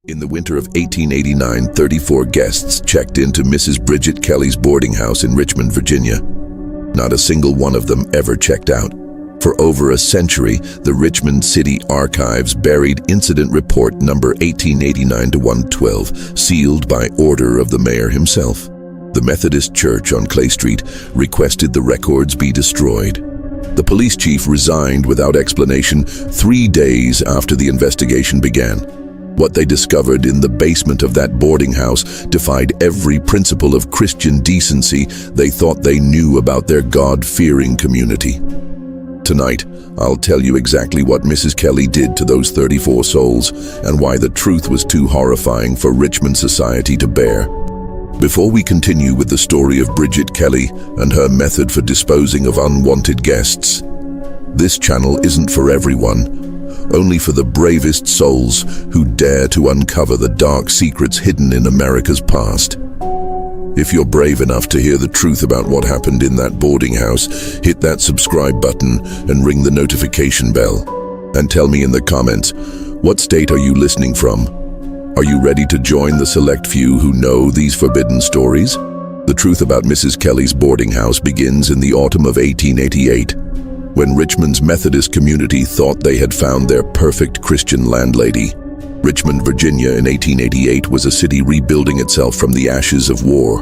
In the winter of 1889, 34 guests checked into Mrs. Bridget Kelly's boarding house in Richmond, Virginia. Not a single one of them ever checked out. For over a century, the Richmond City Archives buried incident report number 1889-112, sealed by order of the mayor himself. The Methodist Church on Clay Street requested the records be destroyed. The police chief resigned without explanation 3 days after the investigation began. What they discovered in the basement of that boarding house defied every principle of Christian decency they thought they knew about their God-fearing community. Tonight, I'll tell you exactly what Mrs. Kelly did to those 34 souls and why the truth was too horrifying for Richmond society to bear. Before we continue with the story of Bridget Kelly and her method for disposing of unwanted guests, this channel isn't for everyone. Only for the bravest souls who dare to uncover the dark secrets hidden in America's past. If you're brave enough to hear the truth about what happened in that boarding house, hit that subscribe button and ring the notification bell. And tell me in the comments, what state are you listening from? Are you ready to join the select few who know these forbidden stories? The truth about Mrs. Kelly's boarding house begins in the autumn of 1888. When Richmond's Methodist community thought they had found their perfect Christian landlady. Richmond, Virginia in 1888 was a city rebuilding itself from the ashes of war.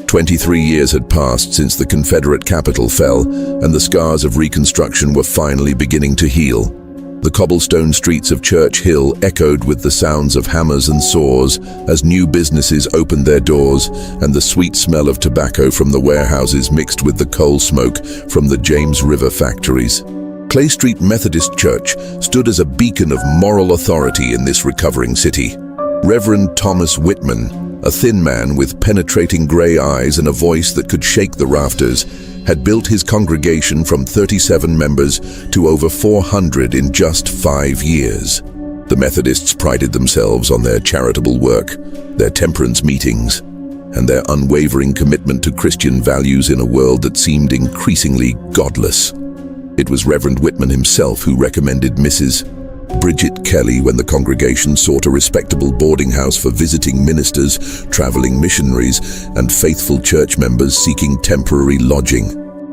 23 years had passed since the Confederate capital fell, and the scars of Reconstruction were finally beginning to heal. The cobblestone streets of Church Hill echoed with the sounds of hammers and saws as new businesses opened their doors, and the sweet smell of tobacco from the warehouses mixed with the coal smoke from the James River factories. Clay Street Methodist Church stood as a beacon of moral authority in this recovering city. Reverend Thomas Whitman, a thin man with penetrating gray eyes and a voice that could shake the rafters, had built his congregation from 37 members to over 400 in just 5 years. The Methodists prided themselves on their charitable work, their temperance meetings, and their unwavering commitment to Christian values in a world that seemed increasingly godless. It was Reverend Whitman himself who recommended Mrs. Bridget Kelly when the congregation sought a respectable boarding house for visiting ministers, traveling missionaries, and faithful church members seeking temporary lodging.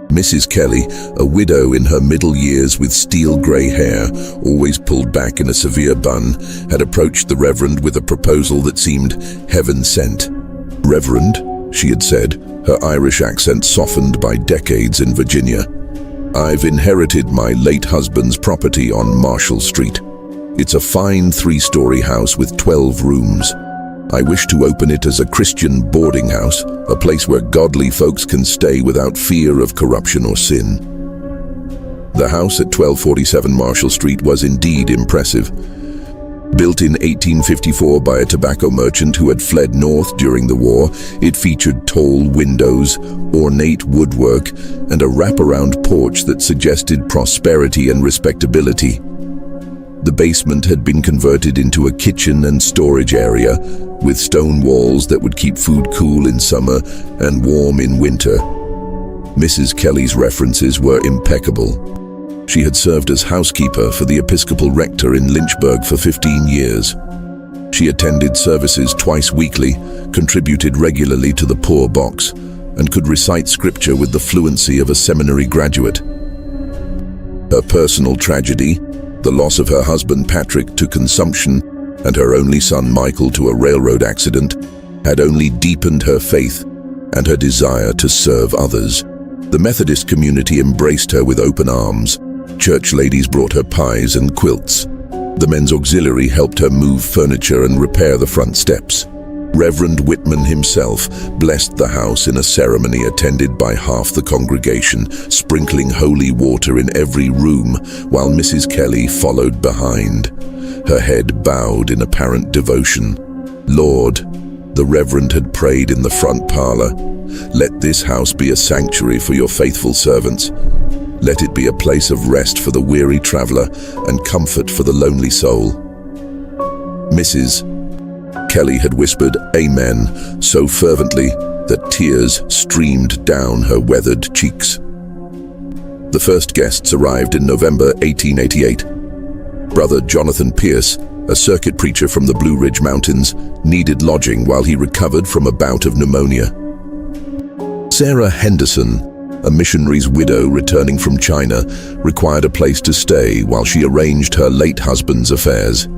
Mrs. Kelly, a widow in her middle years with steel-gray hair, always pulled back in a severe bun, had approached the Reverend with a proposal that seemed heaven-sent. "Reverend," she had said, her Irish accent softened by decades in Virginia, "I've inherited my late husband's property on Marshall Street. It's a fine 3-story house with 12 rooms. I wish to open it as a Christian boarding house, a place where godly folks can stay without fear of corruption or sin." The house at 1247 Marshall Street was indeed impressive. Built in 1854 by a tobacco merchant who had fled north during the war, it featured tall windows, ornate woodwork, and a wraparound porch that suggested prosperity and respectability. The basement had been converted into a kitchen and storage area, with stone walls that would keep food cool in summer and warm in winter. Mrs. Kelly's references were impeccable. She had served as housekeeper for the Episcopal rector in Lynchburg for 15 years. She attended services twice weekly, contributed regularly to the poor box, and could recite scripture with the fluency of a seminary graduate. Her personal tragedy, the loss of her husband Patrick to consumption and her only son Michael to a railroad accident, had only deepened her faith and her desire to serve others. The Methodist community embraced her with open arms. Church ladies brought her pies and quilts. The men's auxiliary helped her move furniture and repair the front steps. Reverend Whitman himself blessed the house in a ceremony attended by half the congregation, sprinkling holy water in every room, while Mrs. Kelly followed behind, her head bowed in apparent devotion. "Lord," the Reverend had prayed in the front parlor, "let this house be a sanctuary for your faithful servants. Let it be a place of rest for the weary traveler and comfort for the lonely soul." Mrs. Kelly had whispered "Amen" so fervently that tears streamed down her weathered cheeks. The first guests arrived in November 1888. Brother Jonathan Pierce, a circuit preacher from the Blue Ridge Mountains, needed lodging while he recovered from a bout of pneumonia. Sarah Henderson, a missionary's widow returning from China, required a place to stay while she arranged her late husband's affairs.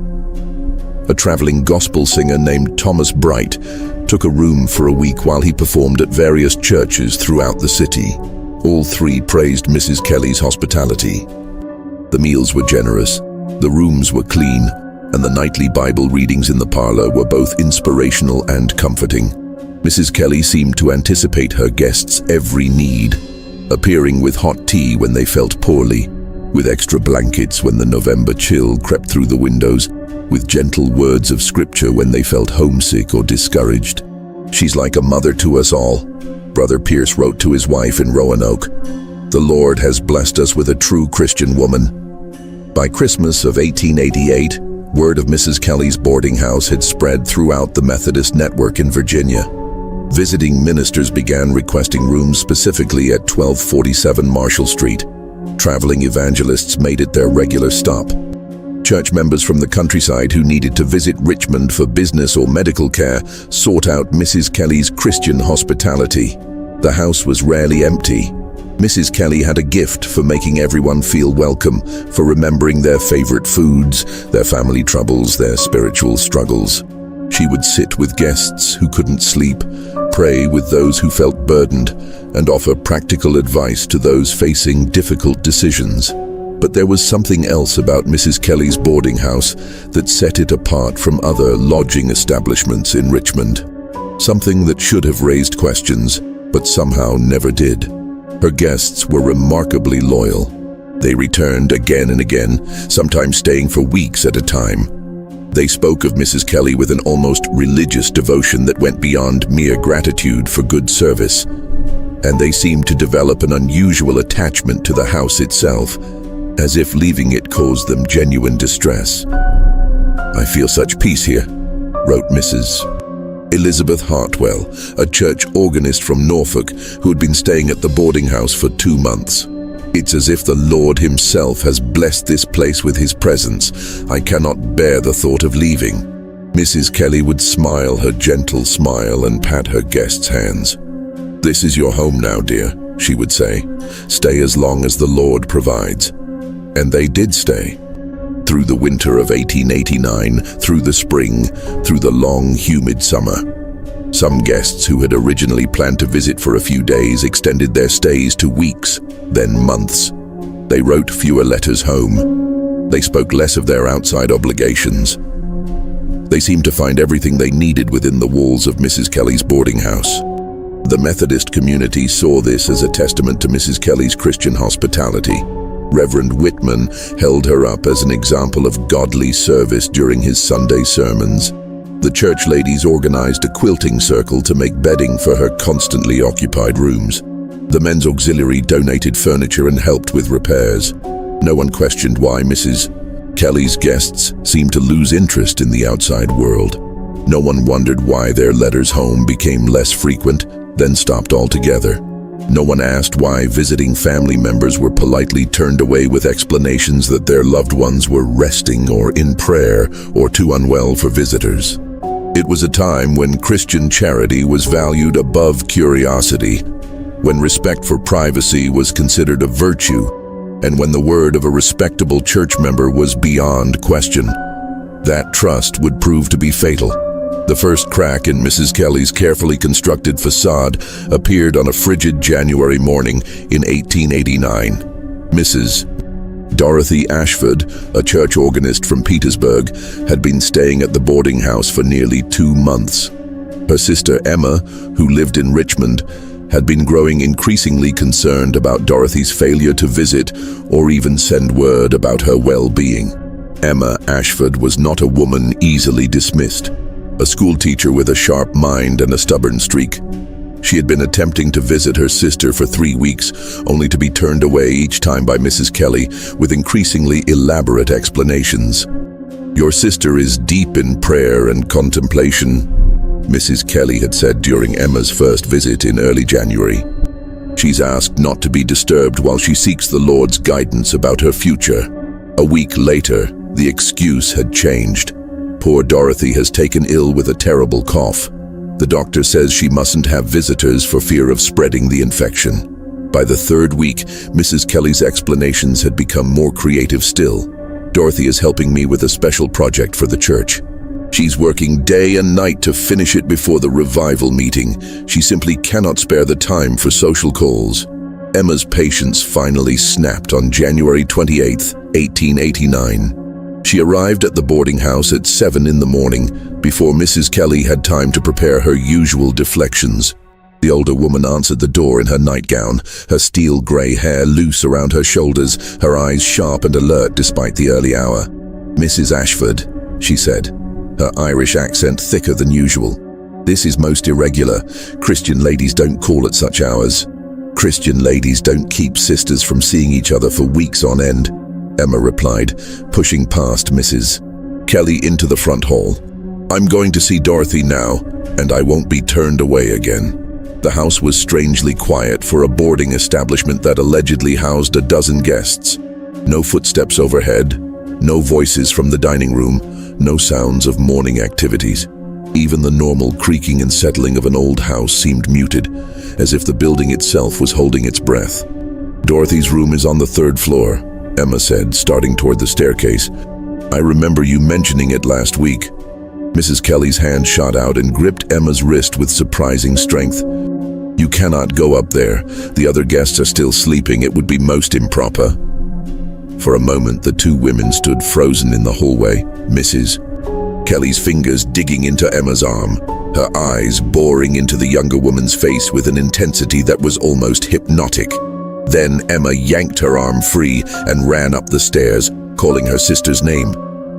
A traveling gospel singer named Thomas Bright took a room for a week while he performed at various churches throughout the city. All three praised Mrs. Kelly's hospitality. The meals were generous, the rooms were clean, and the nightly Bible readings in the parlor were both inspirational and comforting. Mrs. Kelly seemed to anticipate her guests' every need, appearing with hot tea when they felt poorly, with extra blankets when the November chill crept through the windows, with gentle words of scripture when they felt homesick or discouraged. "She's like a mother to us all," Brother Pierce wrote to his wife in Roanoke. "The Lord has blessed us with a true Christian woman." By Christmas of 1888, word of Mrs. Kelly's boarding house had spread throughout the Methodist network in Virginia. Visiting ministers began requesting rooms specifically at 1247 Marshall Street. Traveling evangelists made it their regular stop. Church members from the countryside who needed to visit Richmond for business or medical care sought out Mrs. Kelly's Christian hospitality. The house was rarely empty. Mrs. Kelly had a gift for making everyone feel welcome, for remembering their favorite foods, their family troubles, their spiritual struggles. She would sit with guests who couldn't sleep, pray with those who felt burdened, and offer practical advice to those facing difficult decisions. But there was something else about Mrs. Kelly's boarding house that set it apart from other lodging establishments in Richmond. Something that should have raised questions, but somehow never did. Her guests were remarkably loyal. They returned again and again, sometimes staying for weeks at a time. They spoke of Mrs. Kelly with an almost religious devotion that went beyond mere gratitude for good service. And they seemed to develop an unusual attachment to the house itself, as if leaving it caused them genuine distress. "I feel such peace here," wrote Mrs. Elizabeth Hartwell, a church organist from Norfolk who had been staying at the boarding house for 2 months. "It's as if the Lord himself has blessed this place with his presence. I cannot bear the thought of leaving." Mrs. Kelly would smile her gentle smile and pat her guests' hands. "This is your home now, dear," she would say. "Stay as long as the Lord provides." And they did stay. Through the winter of 1889, through the spring, through the long, humid summer. Some guests who had originally planned to visit for a few days extended their stays to weeks, then months. They wrote fewer letters home. They spoke less of their outside obligations. They seemed to find everything they needed within the walls of Mrs. Kelly's boarding house. The Methodist community saw this as a testament to Mrs. Kelly's Christian hospitality. Reverend Whitman held her up as an example of godly service during his Sunday sermons. The church ladies organized a quilting circle to make bedding for her constantly occupied rooms. The men's auxiliary donated furniture and helped with repairs. No one questioned why Mrs. Kelly's guests seemed to lose interest in the outside world. No one wondered why their letters home became less frequent, then stopped altogether. No one asked why visiting family members were politely turned away with explanations that their loved ones were resting or in prayer or too unwell for visitors. It was a time when Christian charity was valued above curiosity, when respect for privacy was considered a virtue, and when the word of a respectable church member was beyond question. That trust would prove to be fatal. The first crack in Mrs. Kelly's carefully constructed facade appeared on a frigid January morning in 1889. Mrs. Dorothy Ashford, a church organist from Petersburg, had been staying at the boarding house for nearly 2 months. Her sister Emma, who lived in Richmond, had been growing increasingly concerned about Dorothy's failure to visit or even send word about her well-being. Emma Ashford was not a woman easily dismissed. A schoolteacher with a sharp mind and a stubborn streak. She had been attempting to visit her sister for 3 weeks, only to be turned away each time by Mrs. Kelly with increasingly elaborate explanations. "Your sister is deep in prayer and contemplation," Mrs. Kelly had said during Emma's first visit in early January. "She's asked not to be disturbed while she seeks the Lord's guidance about her future." A week later, the excuse had changed. Poor Dorothy has taken ill with a terrible cough. The doctor says she mustn't have visitors for fear of spreading the infection. By the third week, Mrs. Kelly's explanations had become more creative still. Dorothy is helping me with a special project for the church. She's working day and night to finish it before the revival meeting. She simply cannot spare the time for social calls. Emma's patience finally snapped on January 28, 1889. She arrived at the boarding house at 7 in the morning, before Mrs. Kelly had time to prepare her usual deflections. The older woman answered the door in her nightgown, her steel-grey hair loose around her shoulders, her eyes sharp and alert despite the early hour. "Mrs. Ashford," she said, her Irish accent thicker than usual. "This is most irregular. Christian ladies don't call at such hours. Christian ladies don't keep sisters from seeing each other for weeks on end," Emma replied, pushing past Mrs. Kelly into the front hall. "I'm going to see Dorothy now, and I won't be turned away again." The house was strangely quiet for a boarding establishment that allegedly housed a dozen guests. No footsteps overhead, no voices from the dining room, no sounds of morning activities. Even the normal creaking and settling of an old house seemed muted, as if the building itself was holding its breath. "Dorothy's room is on the 3rd floor, Emma said, starting toward the staircase. "I remember you mentioning it last week." Mrs. Kelly's hand shot out and gripped Emma's wrist with surprising strength. "You cannot go up there. The other guests are still sleeping. It would be most improper." For a moment, the two women stood frozen in the hallway, Mrs. Kelly's fingers digging into Emma's arm, her eyes boring into the younger woman's face with an intensity that was almost hypnotic. Then Emma yanked her arm free and ran up the stairs, calling her sister's name.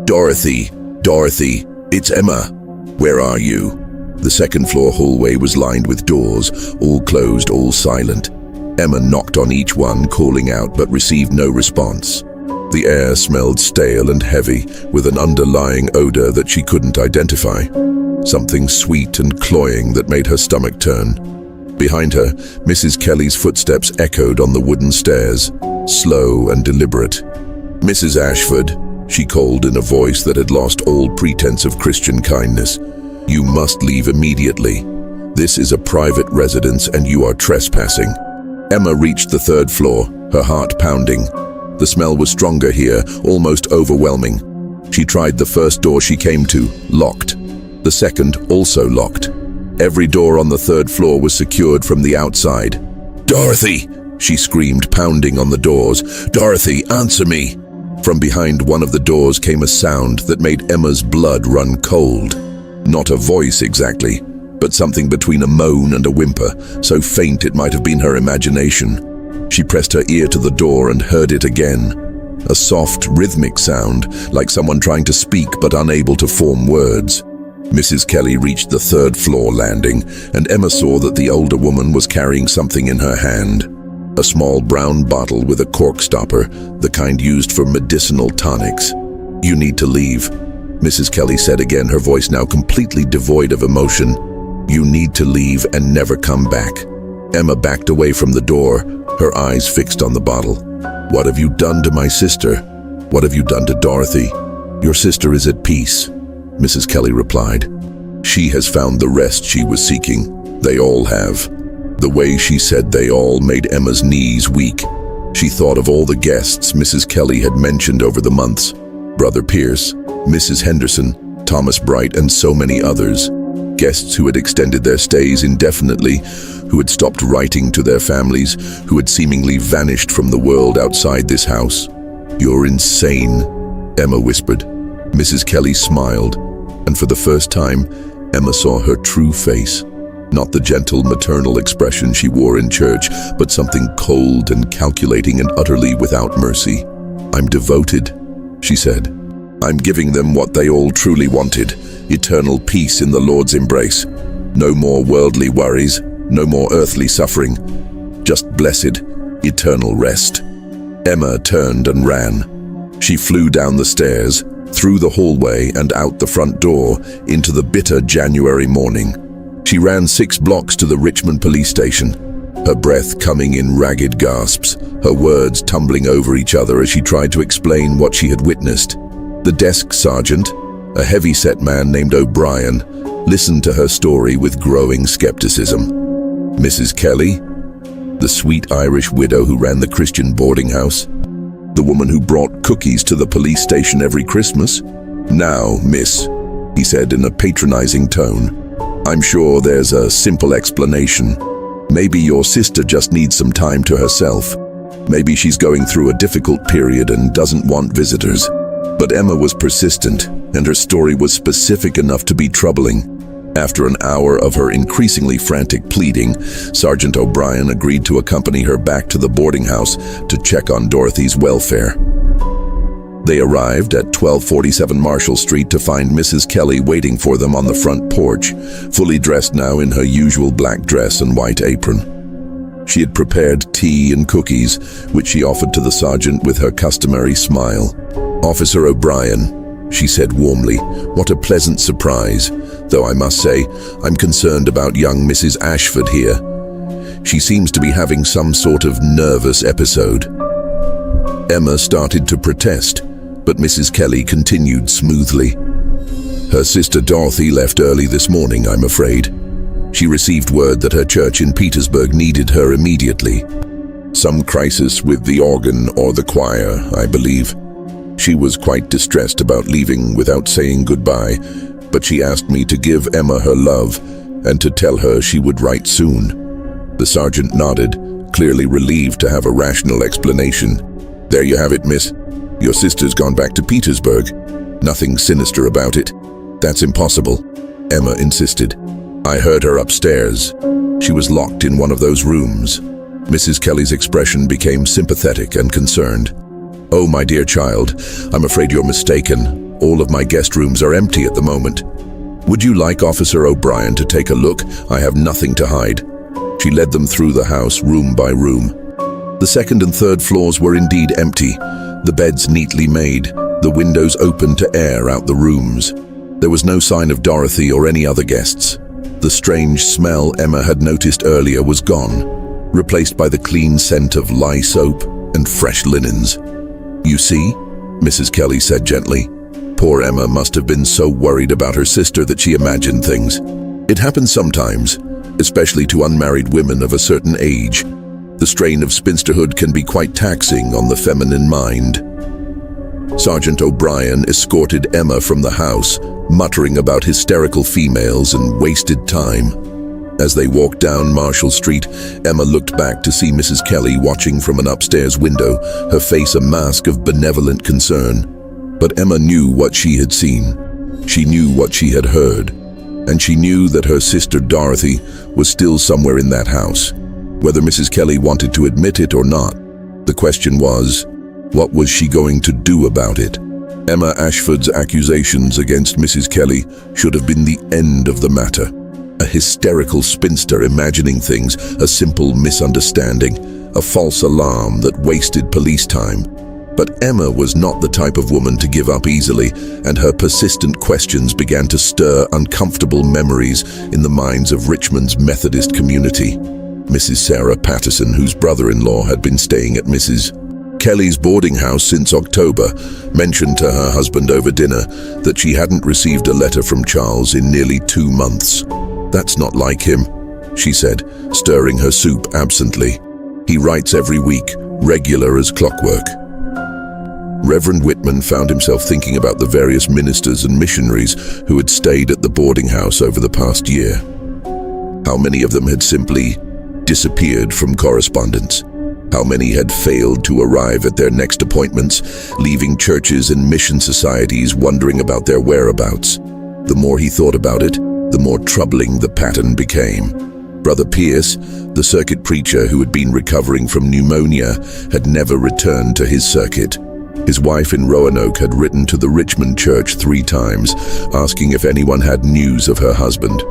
"Dorothy, Dorothy, it's Emma. Where are you?" The 2nd floor hallway was lined with doors, all closed, all silent. Emma knocked on each one, calling out, but received no response. The air smelled stale and heavy, with an underlying odor that she couldn't identify. Something sweet and cloying that made her stomach turn. Behind her, Mrs. Kelly's footsteps echoed on the wooden stairs, slow and deliberate. "Mrs. Ashford," she called in a voice that had lost all pretense of Christian kindness, "you must leave immediately. This is a private residence and you are trespassing." Emma reached the 3rd floor, her heart pounding. The smell was stronger here, almost overwhelming. She tried the first door she came to, locked. The second, also locked. Every door on the 3rd floor was secured from the outside. "Dorothy!" she screamed, pounding on the doors. "Dorothy, answer me!" From behind one of the doors came a sound that made Emma's blood run cold. Not a voice exactly, but something between a moan and a whimper, so faint it might have been her imagination. She pressed her ear to the door and heard it again. A soft, rhythmic sound, like someone trying to speak but unable to form words. Mrs. Kelly reached the 3rd floor landing, and Emma saw that the older woman was carrying something in her hand. A small brown bottle with a cork stopper, the kind used for medicinal tonics. "You need to leave," Mrs. Kelly said again, her voice now completely devoid of emotion. "You need to leave and never come back." Emma backed away from the door, her eyes fixed on the bottle. "What have you done to my sister? What have you done to Dorothy?" "Your sister is at peace," Mrs. Kelly replied. "She has found the rest she was seeking. They all have." The way she said "they all" made Emma's knees weak. She thought of all the guests Mrs. Kelly had mentioned over the months. Brother Pierce, Mrs. Henderson, Thomas Bright, and so many others. Guests who had extended their stays indefinitely, who had stopped writing to their families, who had seemingly vanished from the world outside this house. "You're insane," Emma whispered. Mrs. Kelly smiled, and for the first time, Emma saw her true face. Not the gentle maternal expression she wore in church, but something cold and calculating and utterly without mercy. "I'm devoted," she said. "I'm giving them what they all truly wanted, eternal peace in the Lord's embrace. No more worldly worries, no more earthly suffering, just blessed, eternal rest." Emma turned and ran. She flew down the stairs, through the hallway and out the front door, into the bitter January morning. She ran 6 blocks to the Richmond police station, her breath coming in ragged gasps, her words tumbling over each other as she tried to explain what she had witnessed. The desk sergeant, A heavy-set man named O'Brien listened to her story with growing skepticism. Mrs. Kelly, the sweet Irish widow who ran the Christian boarding house, the woman who brought cookies to the police station every Christmas? Now, miss, he said in a patronizing tone, I'm sure there's a simple explanation. Maybe your sister just needs some time to herself. Maybe she's going through a difficult period and doesn't want visitors. But Emma was persistent, and her story was specific enough to be troubling. After an hour of her increasingly frantic pleading, Sergeant O'Brien agreed to accompany her back to the boarding house to check on Dorothy's welfare. They arrived at 1247 Marshall Street to find Mrs. Kelly waiting for them on the front porch, fully dressed now in her usual black dress and white apron. She had prepared tea and cookies, which she offered to the sergeant with her customary smile. "Officer O'Brien," she said warmly, "what a pleasant surprise. Though I must say, I'm concerned about young Mrs. Ashford here. She seems to be having some sort of nervous episode." Emma started to protest, but Mrs. Kelly continued smoothly. "Her sister Dorothy left early this morning, I'm afraid. She received word that her church in Petersburg needed her immediately. Some crisis with the organ or the choir, I believe. She was quite distressed about leaving without saying goodbye, but she asked me to give Emma her love and to tell her she would write soon." The sergeant nodded, clearly relieved to have a rational explanation. "There you have it, miss. Your sister's gone back to Petersburg. Nothing sinister about it." "That's impossible," Emma insisted. "I heard her upstairs. She was locked in one of those rooms." Mrs. Kelly's expression became sympathetic and concerned. "Oh, my dear child, I'm afraid you're mistaken. All of my guest rooms are empty at the moment. Would you like Officer O'Brien to take a look? I have nothing to hide." She led them through the house, room by room. The second and third floors were indeed empty, the beds neatly made, the windows open to air out the rooms. There was no sign of Dorothy or any other guests. The strange smell Emma had noticed earlier was gone, replaced by the clean scent of lye soap and fresh linens. "You see," Mrs. Kelly said gently, "poor Emma must have been so worried about her sister that she imagined things. It happens sometimes, especially to unmarried women of a certain age. The strain of spinsterhood can be quite taxing on the feminine mind." Sergeant O'Brien escorted Emma from the house, muttering about hysterical females and wasted time. As they walked down Marshall Street, Emma looked back to see Mrs. Kelly watching from an upstairs window, her face a mask of benevolent concern. But Emma knew what she had seen. She knew what she had heard. And she knew that her sister Dorothy was still somewhere in that house. Whether Mrs. Kelly wanted to admit it or not, the question was, what was she going to do about it? Emma Ashford's accusations against Mrs. Kelly should have been the end of the matter. A hysterical spinster imagining things, a simple misunderstanding, a false alarm that wasted police time. But Emma was not the type of woman to give up easily, and her persistent questions began to stir uncomfortable memories in the minds of Richmond's Methodist community. Mrs. Sarah Patterson, whose brother-in-law had been staying at Mrs. Kelly's boarding house since October, mentioned to her husband over dinner that she hadn't received a letter from Charles in nearly 2 months. "That's not like him," she said, stirring her soup absently. "He writes every week, regular as clockwork." Reverend Whitman found himself thinking about the various ministers and missionaries who had stayed at the boarding house over the past year. How many of them had simply disappeared from correspondence? How many had failed to arrive at their next appointments, leaving churches and mission societies wondering about their whereabouts? The more he thought about it, the more troubling the pattern became. Brother Pierce, the circuit preacher who had been recovering from pneumonia, had never returned to his circuit. His wife in Roanoke had written to the Richmond church 3 times, asking if anyone had news of her husband.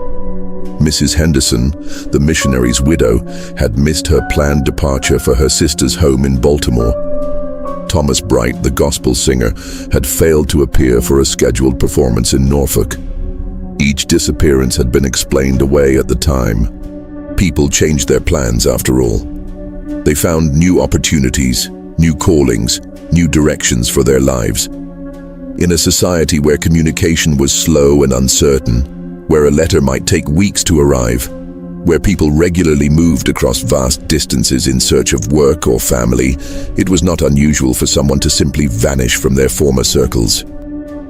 Mrs. Henderson, the missionary's widow, had missed her planned departure for her sister's home in Baltimore. Thomas Bright, the gospel singer, had failed to appear for a scheduled performance in Norfolk. Each disappearance had been explained away at the time. People changed their plans after all. They found new opportunities, new callings, new directions for their lives. In a society where communication was slow and uncertain, where a letter might take weeks to arrive, where people regularly moved across vast distances in search of work or family, it was not unusual for someone to simply vanish from their former circles.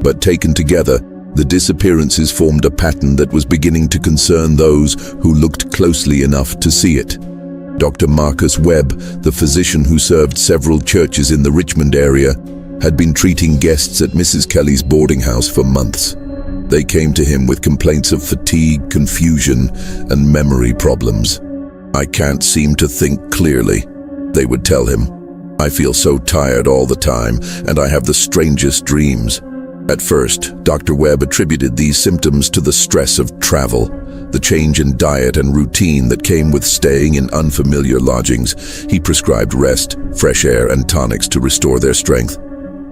But taken together, the disappearances formed a pattern that was beginning to concern those who looked closely enough to see it. Dr. Marcus Webb, the physician who served several churches in the Richmond area, had been treating guests at Mrs. Kelly's boarding house for months. They came to him with complaints of fatigue, confusion, and memory problems. "I can't seem to think clearly," they would tell him. "I feel so tired all the time, and I have the strangest dreams." At first, Dr. Webb attributed these symptoms to the stress of travel, the change in diet and routine that came with staying in unfamiliar lodgings. He prescribed rest, fresh air, and tonics to restore their strength.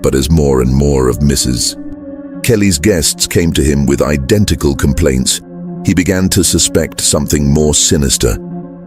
But as more and more of Mrs. Kelly's guests came to him with identical complaints, he began to suspect something more sinister.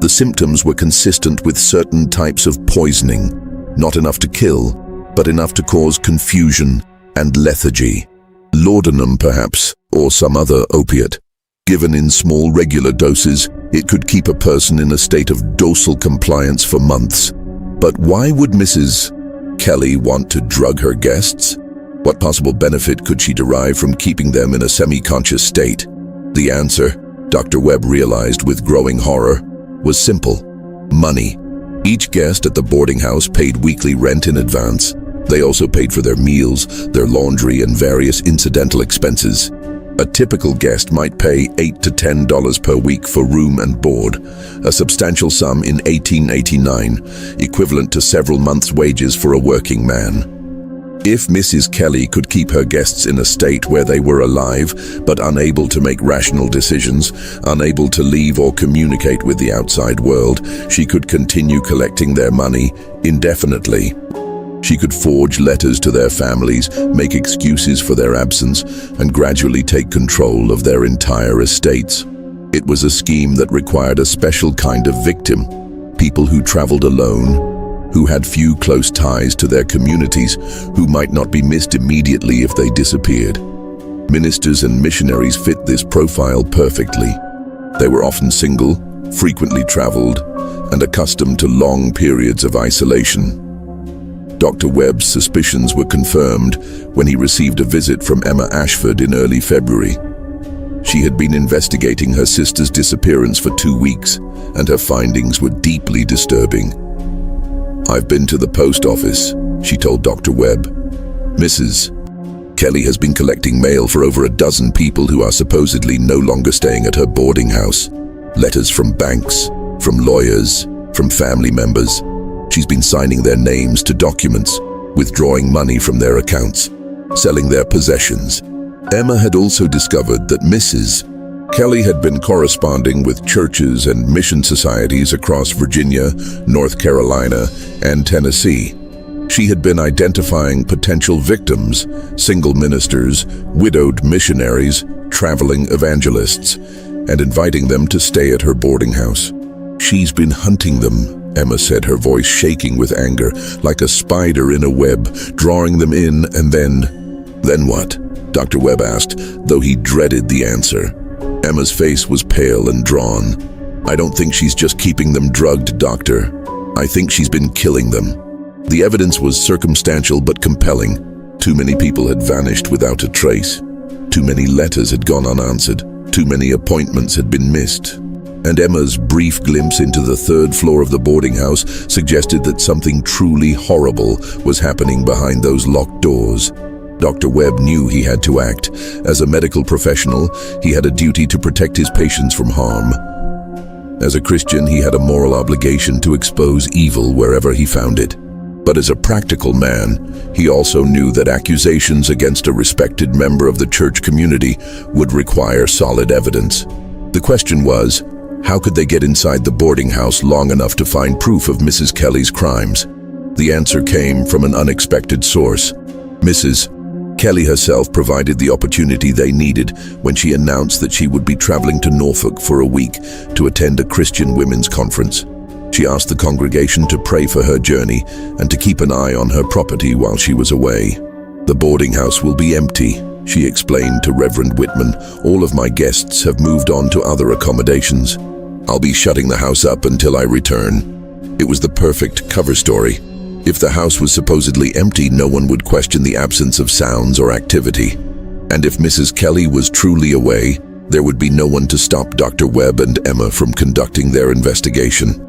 The symptoms were consistent with certain types of poisoning, not enough to kill, but enough to cause confusion and lethargy. Laudanum, perhaps, or some other opiate. Given in small regular doses, it could keep a person in a state of docile compliance for months. But why would Mrs. Kelly want to drug her guests? What possible benefit could she derive from keeping them in a semi-conscious state? The answer, Dr. Webb realized with growing horror, was simple: money. Each guest at the boarding house paid weekly rent in advance. They also paid for their meals, their laundry, and various incidental expenses. A typical guest might pay $8 to $10 per week for room and board, a substantial sum in 1889, equivalent to several months' wages for a working man. If Mrs. Kelly could keep her guests in a state where they were alive, but unable to make rational decisions, unable to leave or communicate with the outside world, she could continue collecting their money indefinitely. She could forge letters to their families, make excuses for their absence, and gradually take control of their entire estates. It was a scheme that required a special kind of victim, people who traveled alone, who had few close ties to their communities, who might not be missed immediately if they disappeared. Ministers and missionaries fit this profile perfectly. They were often single, frequently traveled, and accustomed to long periods of isolation. Dr. Webb's suspicions were confirmed when he received a visit from Emma Ashford in early February. She had been investigating her sister's disappearance for 2 weeks, and her findings were deeply disturbing. "I've been to the post office," she told Dr. Webb. "Mrs. Kelly has been collecting mail for over a dozen people who are supposedly no longer staying at her boarding house. Letters from banks, from lawyers, from family members. She's been signing their names to documents, withdrawing money from their accounts, selling their possessions." Emma had also discovered that Mrs. Kelly had been corresponding with churches and mission societies across Virginia, North Carolina, and Tennessee. She had been identifying potential victims, single ministers, widowed missionaries, traveling evangelists, and inviting them to stay at her boarding house. "She's been hunting them," Emma said, her voice shaking with anger, like a spider in a web, drawing them in, and then what? Dr. Webb asked, though he dreaded the answer. Emma's face was pale and drawn. "I don't think she's just keeping them drugged, doctor. I think she's been killing them." The evidence was circumstantial but compelling. Too many people had vanished without a trace. Too many letters had gone unanswered. Too many appointments had been missed. And Emma's brief glimpse into the 3rd floor of the boarding house suggested that something truly horrible was happening behind those locked doors. Dr. Webb knew he had to act. As a medical professional, he had a duty to protect his patients from harm. As a Christian, he had a moral obligation to expose evil wherever he found it. But as a practical man, he also knew that accusations against a respected member of the church community would require solid evidence. The question was, how could they get inside the boarding house long enough to find proof of Mrs. Kelly's crimes? The answer came from an unexpected source. Mrs. Kelly herself provided the opportunity they needed when she announced that she would be traveling to Norfolk for a week to attend a Christian women's conference. She asked the congregation to pray for her journey and to keep an eye on her property while she was away. "The boarding house will be empty," she explained to Reverend Whitman. "All of my guests have moved on to other accommodations. I'll be shutting the house up until I return." It was the perfect cover story. If the house was supposedly empty, no one would question the absence of sounds or activity. And if Mrs. Kelly was truly away, there would be no one to stop Dr. Webb and Emma from conducting their investigation.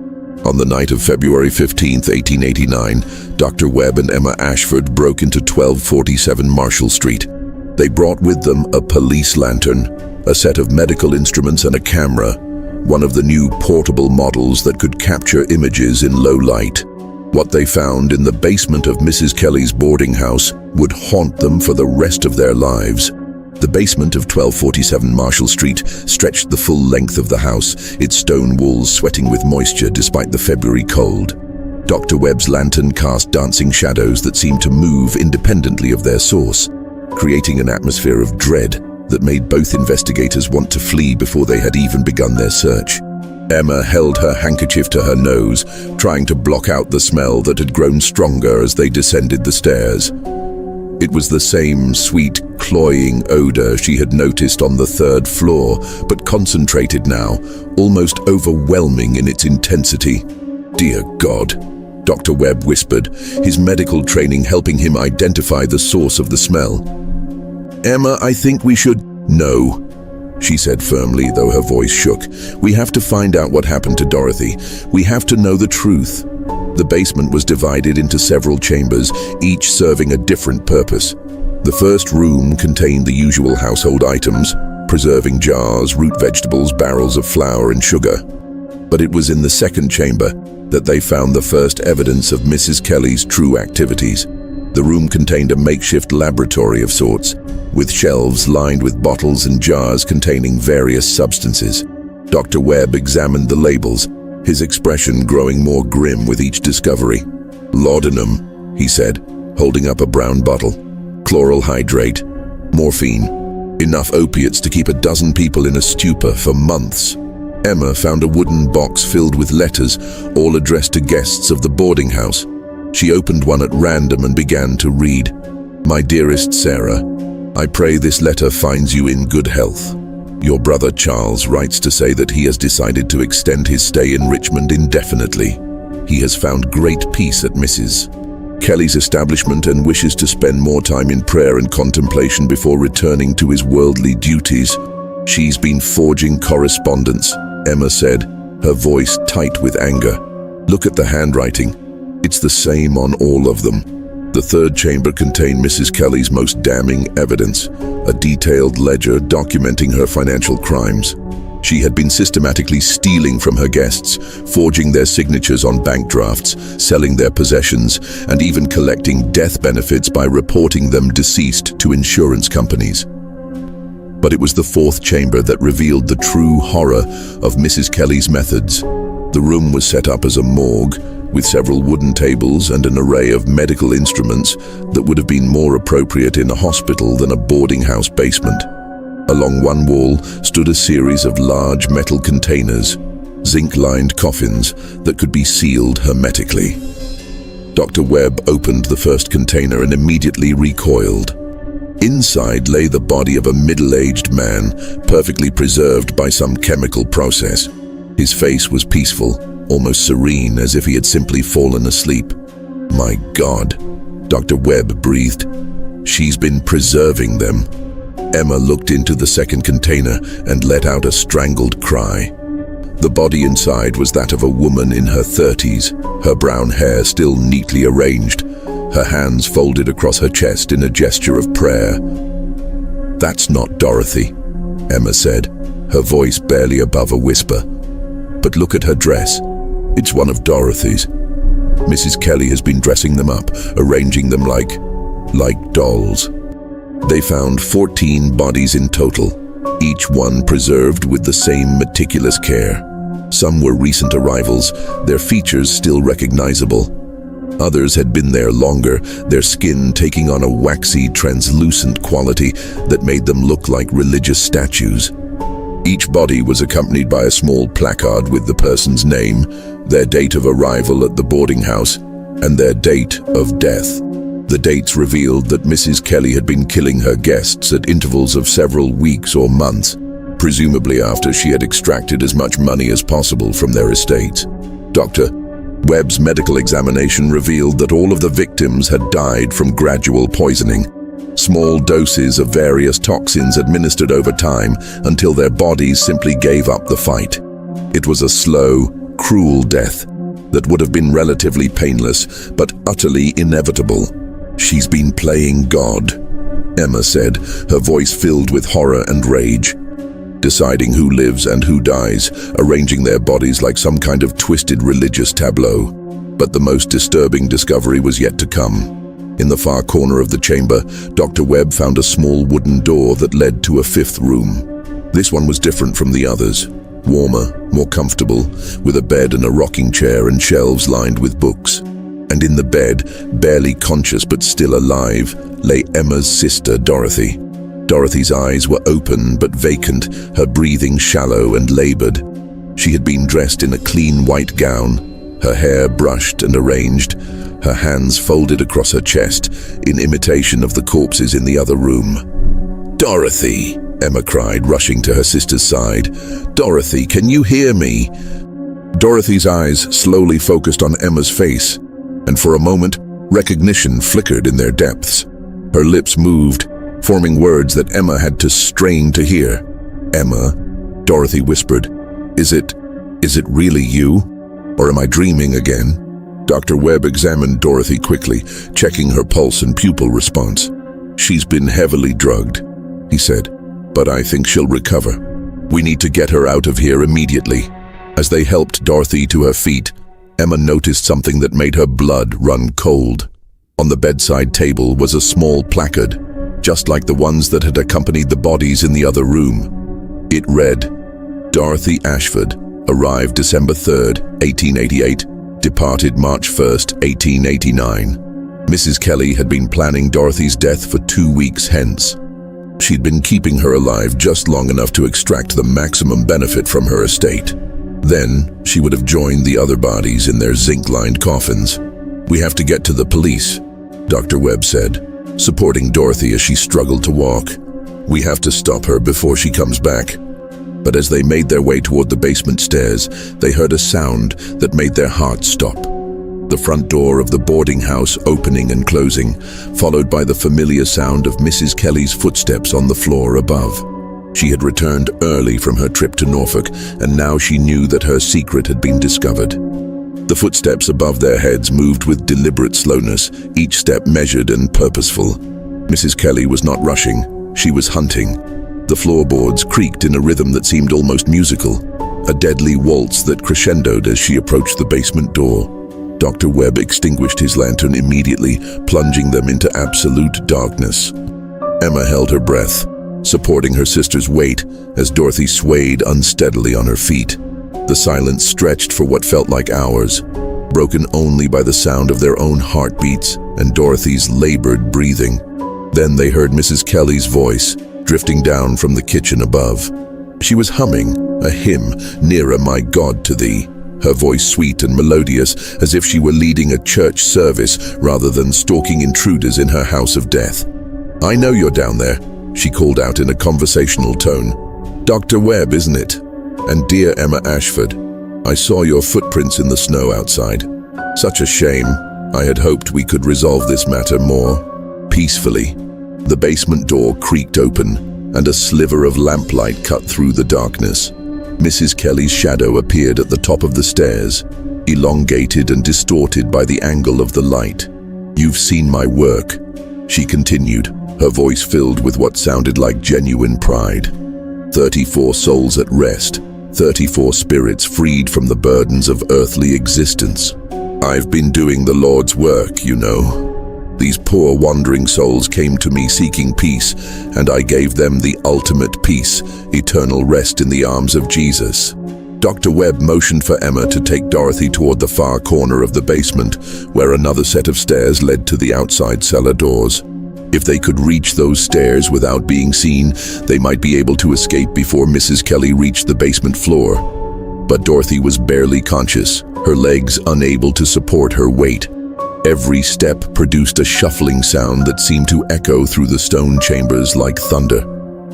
On the night of February 15, 1889, Dr. Webb and Emma Ashford broke into 1247 Marshall Street. They brought with them a police lantern, a set of medical instruments and a camera, one of the new portable models that could capture images in low light. What they found in the basement of Mrs. Kelly's boarding house would haunt them for the rest of their lives. The basement of 1247 Marshall Street stretched the full length of the house, its stone walls sweating with moisture despite the February cold. Dr. Webb's lantern cast dancing shadows that seemed to move independently of their source, creating an atmosphere of dread that made both investigators want to flee before they had even begun their search. Emma held her handkerchief to her nose, trying to block out the smell that had grown stronger as they descended the stairs. It was the same sweet, cloying odor she had noticed on the third floor, but concentrated now, almost overwhelming in its intensity. "Dear God," Dr. Webb whispered, his medical training helping him identify the source of the smell. "Emma, I think we should—" "No," she said firmly, though her voice shook. "We have to find out what happened to Dorothy. We have to know the truth." The basement was divided into several chambers, each serving a different purpose. The first room contained the usual household items, preserving jars, root vegetables, barrels of flour and sugar. But it was in the second chamber that they found the first evidence of Mrs. Kelly's true activities. The room contained a makeshift laboratory of sorts, with shelves lined with bottles and jars containing various substances. Dr. Webb examined the labels, his expression growing more grim with each discovery. "Laudanum," he said, holding up a brown bottle. "Chloral hydrate. Morphine. Enough opiates to keep a dozen people in a stupor for months." Emma found a wooden box filled with letters, all addressed to guests of the boarding house. She opened one at random and began to read. "My dearest Sarah, I pray this letter finds you in good health. Your brother Charles writes to say that he has decided to extend his stay in Richmond indefinitely. He has found great peace at Mrs. Kelly's establishment and wishes to spend more time in prayer and contemplation before returning to his worldly duties. She's been forging correspondence," Emma said, her voice tight with anger. "Look at the handwriting. It's the same on all of them." The third chamber contained Mrs. Kelly's most damning evidence, a detailed ledger documenting her financial crimes. She had been systematically stealing from her guests, forging their signatures on bank drafts, selling their possessions, and even collecting death benefits by reporting them deceased to insurance companies. But it was the fourth chamber that revealed the true horror of Mrs. Kelly's methods. The room was set up as a morgue, with several wooden tables and an array of medical instruments that would have been more appropriate in a hospital than a boarding house basement. Along one wall stood a series of large metal containers, zinc-lined coffins that could be sealed hermetically. Dr. Webb opened the first container and immediately recoiled. Inside lay the body of a middle-aged man, perfectly preserved by some chemical process. His face was peaceful, almost serene, as if he had simply fallen asleep. "My God," Dr. Webb breathed. "She's been preserving them." Emma looked into the second container and let out a strangled cry. The body inside was that of a woman in her 30s, her brown hair still neatly arranged, her hands folded across her chest in a gesture of prayer. "That's not Dorothy," Emma said, her voice barely above a whisper. "But look at her dress. It's one of Dorothy's. Mrs. Kelly has been dressing them up, arranging them like dolls." They found 14 bodies in total, each one preserved with the same meticulous care. Some were recent arrivals, their features still recognizable. Others had been there longer, their skin taking on a waxy, translucent quality that made them look like religious statues. Each body was accompanied by a small placard with the person's name, their date of arrival at the boarding house, and their date of death. The dates revealed that Mrs. Kelly had been killing her guests at intervals of several weeks or months, presumably after she had extracted as much money as possible from their estates. Dr. Webb's medical examination revealed that all of the victims had died from gradual poisoning, small doses of various toxins administered over time until their bodies simply gave up the fight. It was a slow, cruel death that would have been relatively painless, but utterly inevitable. "She's been playing God," Emma said, her voice filled with horror and rage. "Deciding who lives and who dies, arranging their bodies like some kind of twisted religious tableau." But the most disturbing discovery was yet to come. In the far corner of the chamber, Dr. Webb found a small wooden door that led to a fifth room. This one was different from the others. Warmer, more comfortable, with a bed and a rocking chair and shelves lined with books. And in the bed, barely conscious but still alive, lay Emma's sister, Dorothy. Dorothy's eyes were open but vacant, her breathing shallow and labored. She had been dressed in a clean white gown, her hair brushed and arranged, her hands folded across her chest, in imitation of the corpses in the other room. "Dorothy!" Emma cried, rushing to her sister's side. "Dorothy, can you hear me?" Dorothy's eyes slowly focused on Emma's face, and for a moment, recognition flickered in their depths. Her lips moved, forming words that Emma had to strain to hear. "Emma," Dorothy whispered, Is it really you? Or am I dreaming again?" Dr. Webb examined Dorothy quickly, checking her pulse and pupil response. "She's been heavily drugged," he said, "but I think she'll recover. We need to get her out of here immediately." As they helped Dorothy to her feet, Emma noticed something that made her blood run cold. On the bedside table was a small placard, just like the ones that had accompanied the bodies in the other room. It read, "Dorothy Ashford, arrived December 3rd, 1888, departed March 1st, 1889. Mrs. Kelly had been planning Dorothy's death for 2 weeks hence. She'd been keeping her alive just long enough to extract the maximum benefit from her estate. Then, she would have joined the other bodies in their zinc-lined coffins. We have to get to the police," Dr. Webb said, supporting Dorothy as she struggled to walk. "We have to stop her before she comes back." But as they made their way toward the basement stairs, they heard a sound that made their hearts stop. The front door of the boarding house opening and closing, followed by the familiar sound of Mrs. Kelly's footsteps on the floor above. She had returned early from her trip to Norfolk, and now she knew that her secret had been discovered. The footsteps above their heads moved with deliberate slowness, each step measured and purposeful. Mrs. Kelly was not rushing, she was hunting. The floorboards creaked in a rhythm that seemed almost musical, a deadly waltz that crescendoed as she approached the basement door. Dr. Webb extinguished his lantern immediately, plunging them into absolute darkness. Emma held her breath, supporting her sister's weight as Dorothy swayed unsteadily on her feet. The silence stretched for what felt like hours, broken only by the sound of their own heartbeats and Dorothy's labored breathing. Then they heard Mrs. Kelly's voice, drifting down from the kitchen above. She was humming a hymn, "Nearer, My God, to Thee," her voice sweet and melodious, as if she were leading a church service rather than stalking intruders in her house of death. "I know you're down there," she called out in a conversational tone. "Dr. Webb, isn't it? And dear Emma Ashford, I saw your footprints in the snow outside. Such a shame. I had hoped we could resolve this matter more peacefully." The basement door creaked open, and a sliver of lamplight cut through the darkness. Mrs. Kelly's shadow appeared at the top of the stairs, elongated and distorted by the angle of the light. "You've seen my work," she continued, her voice filled with what sounded like genuine pride. 34 souls at rest, 34 spirits freed from the burdens of earthly existence. I've been doing the Lord's work, you know. These poor wandering souls came to me seeking peace, and I gave them the ultimate peace, eternal rest in the arms of Jesus. Dr. Webb motioned for Emma to take Dorothy toward the far corner of the basement, where another set of stairs led to the outside cellar doors. If they could reach those stairs without being seen, they might be able to escape before Mrs. Kelly reached the basement floor. But Dorothy was barely conscious, her legs unable to support her weight. Every step produced a shuffling sound that seemed to echo through the stone chambers like thunder.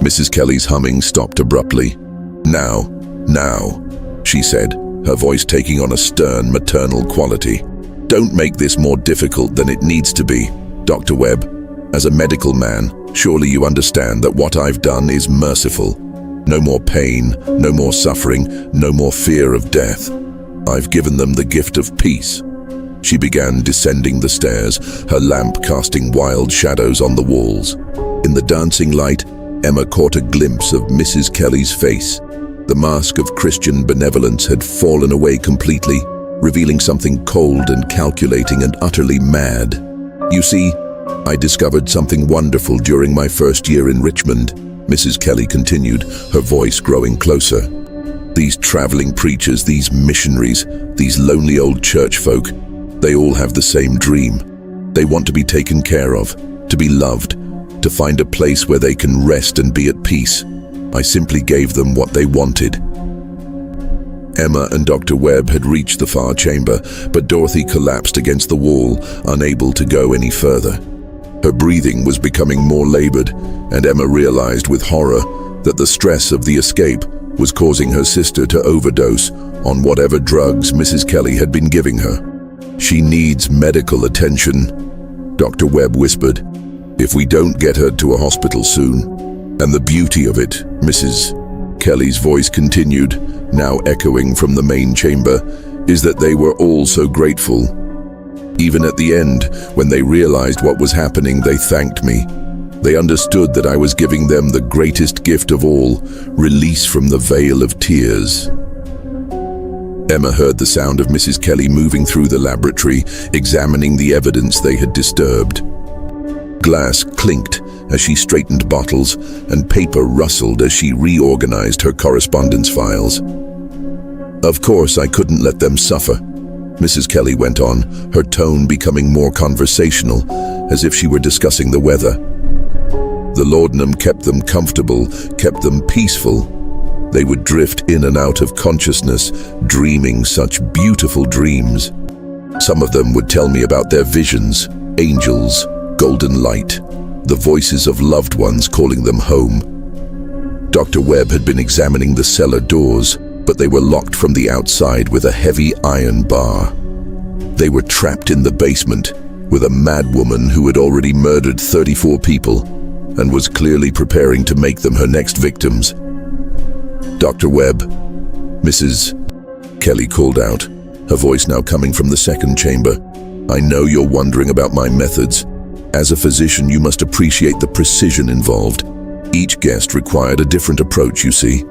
Mrs. Kelly's humming stopped abruptly. "Now, she said, her voice taking on a stern maternal quality. "Don't make this more difficult than it needs to be, Dr. Webb. As a medical man, surely you understand that what I've done is merciful. No more pain, no more suffering, no more fear of death. I've given them the gift of peace." She began descending the stairs, her lamp casting wild shadows on the walls. In the dancing light, Emma caught a glimpse of Mrs. Kelly's face. The mask of Christian benevolence had fallen away completely, revealing something cold and calculating and utterly mad. "You see, I discovered something wonderful during my first year in Richmond," Mrs. Kelly continued, her voice growing closer. "These traveling preachers, these missionaries, these lonely old church folk, they all have the same dream. They want to be taken care of, to be loved, to find a place where they can rest and be at peace. I simply gave them what they wanted." Emma and Dr. Webb had reached the far chamber, but Dorothy collapsed against the wall, unable to go any further. Her breathing was becoming more labored, and Emma realized with horror that the stress of the escape was causing her sister to overdose on whatever drugs Mrs. Kelly had been giving her. "She needs medical attention," Dr. Webb whispered, "if we don't get her to a hospital soon. And the beauty of it," Mrs. Kelly's voice continued, now echoing from the main chamber, "is that they were all so grateful. Even at the end, when they realized what was happening, they thanked me. They understood that I was giving them the greatest gift of all, release from the veil of tears." Emma heard the sound of Mrs. Kelly moving through the laboratory, examining the evidence they had disturbed. Glass clinked as she straightened bottles, and paper rustled as she reorganized her correspondence files. "Of course, I couldn't let them suffer," Mrs. Kelly went on, her tone becoming more conversational, as if she were discussing the weather. "The laudanum kept them comfortable, kept them peaceful. They would drift in and out of consciousness, dreaming such beautiful dreams. Some of them would tell me about their visions, angels, golden light, the voices of loved ones calling them home." Dr. Webb had been examining the cellar doors, but they were locked from the outside with a heavy iron bar. They were trapped in the basement with a mad woman who had already murdered 34 people and was clearly preparing to make them her next victims. "Dr. Webb," Mrs. Kelly called out, her voice now coming from the second chamber, "I know you're wondering about my methods. As a physician, you must appreciate the precision involved. Each guest required a different approach, you see.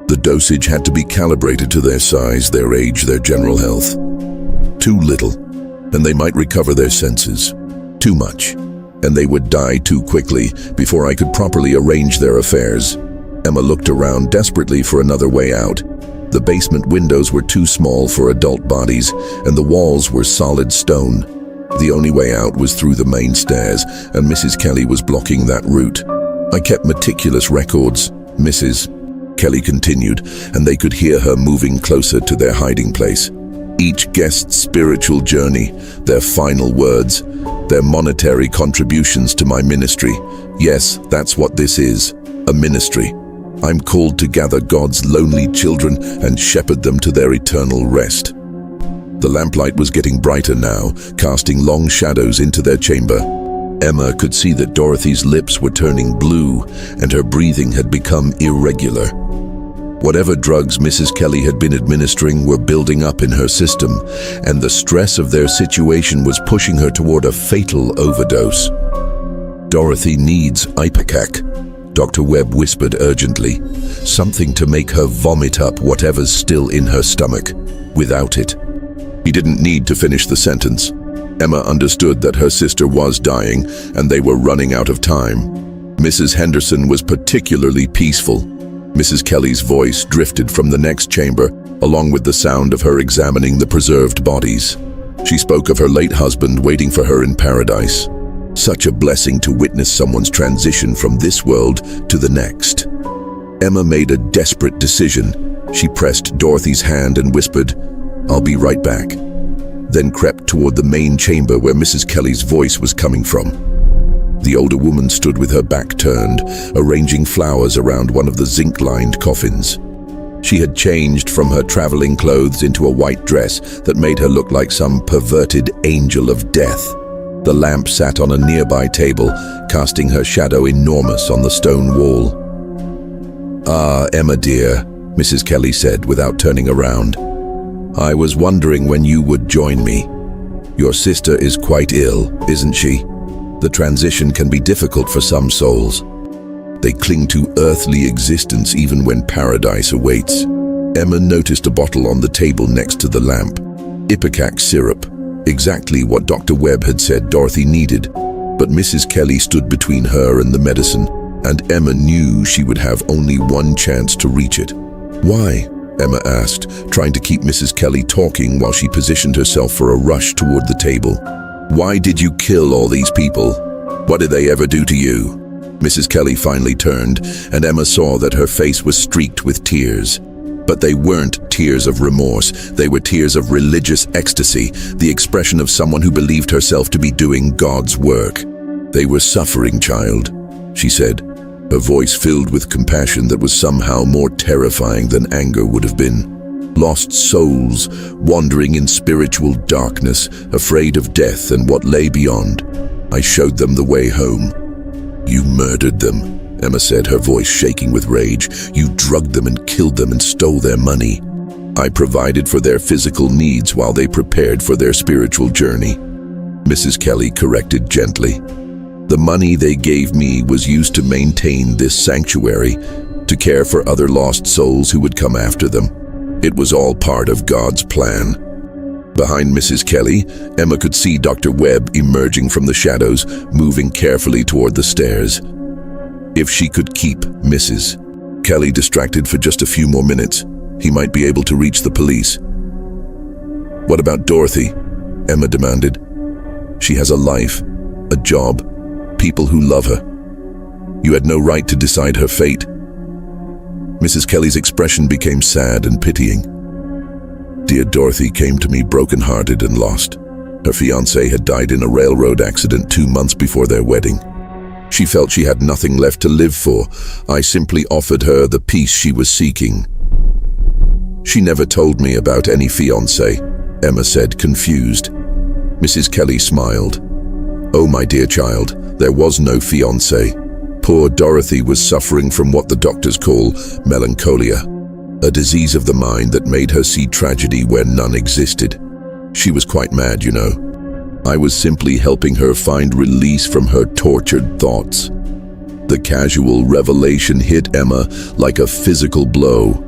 The dosage had to be calibrated to their size, their age, their general health. Too little, and they might recover their senses. Too much, and they would die too quickly before I could properly arrange their affairs." Emma looked around desperately for another way out. The basement windows were too small for adult bodies, and the walls were solid stone. The only way out was through the main stairs, and Mrs. Kelly was blocking that route. "I kept meticulous records," Mrs. Kelly continued, and they could hear her moving closer to their hiding place. "Each guest's spiritual journey, their final words, their monetary contributions to my ministry. Yes, that's what this is, a ministry. I'm called to gather God's lonely children and shepherd them to their eternal rest." The lamplight was getting brighter now, casting long shadows into their chamber. Emma could see that Dorothy's lips were turning blue, and her breathing had become irregular. Whatever drugs Mrs. Kelly had been administering were building up in her system, and the stress of their situation was pushing her toward a fatal overdose. "Dorothy needs ipecac," Dr. Webb whispered urgently. "Something to make her vomit up whatever's still in her stomach. Without it..." He didn't need to finish the sentence. Emma understood that her sister was dying, and they were running out of time. Mrs. Henderson was particularly peaceful. Mrs. Kelly's voice drifted from the next chamber, along with the sound of her examining the preserved bodies. She spoke of her late husband waiting for her in paradise. Such a blessing to witness someone's transition from this world to the next. Emma made a desperate decision. She pressed Dorothy's hand and whispered, "I'll be right back." then crept toward the main chamber where Mrs. Kelly's voice was coming from. The older woman stood with her back turned, arranging flowers around one of the zinc-lined coffins. She had changed from her traveling clothes into a white dress that made her look like some perverted angel of death. The lamp sat on a nearby table, casting her shadow enormous on the stone wall. "Ah, Emma dear," Mrs. Kelly said without turning around. "I was wondering when you would join me. Your sister is quite ill, isn't she? The transition can be difficult for some souls. They cling to earthly existence even when paradise awaits." Emma noticed a bottle on the table next to the lamp. Ipecac syrup, exactly what Dr. Webb had said Dorothy needed. But Mrs. Kelly stood between her and the medicine, and Emma knew she would have only one chance to reach it. "Why?" Emma asked, trying to keep Mrs. Kelly talking while she positioned herself for a rush toward the table. "Why did you kill all these people? What did they ever do to you?" Mrs. Kelly finally turned, and Emma saw that her face was streaked with tears. But they weren't tears of remorse, they were tears of religious ecstasy, the expression of someone who believed herself to be doing God's work. "They were suffering, child," she said, her voice filled with compassion that was somehow more terrifying than anger would have been. "Lost souls, wandering in spiritual darkness, afraid of death and what lay beyond. I showed them the way home." "You murdered them," Emma said, her voice shaking with rage. "You drugged them and killed them and stole their money. I provided for their physical needs while they prepared for their spiritual journey." Mrs. Kelly corrected gently. "The money they gave me was used to maintain this sanctuary, to care for other lost souls who would come after them. It was all part of God's plan." Behind Mrs. Kelly, Emma could see Dr. Webb emerging from the shadows, moving carefully toward the stairs. If she could keep Mrs. Kelly distracted for just a few more minutes, he might be able to reach the police. "What about Dorothy?" Emma demanded. "She has a life, a job, people who love her. You had no right to decide her fate." Mrs. Kelly's expression became sad and pitying. "Dear Dorothy came to me broken-hearted and lost. Her fiancé had died in a railroad accident 2 months before their wedding. She felt she had nothing left to live for. I simply offered her the peace she was seeking." "She never told me about any fiancé," Emma said, confused. Mrs. Kelly smiled. "Oh, my dear child, there was no fiancé. Poor Dorothy was suffering from what the doctors call melancholia, a disease of the mind that made her see tragedy where none existed. She was quite mad, you know. I was simply helping her find release from her tortured thoughts." The casual revelation hit Emma like a physical blow.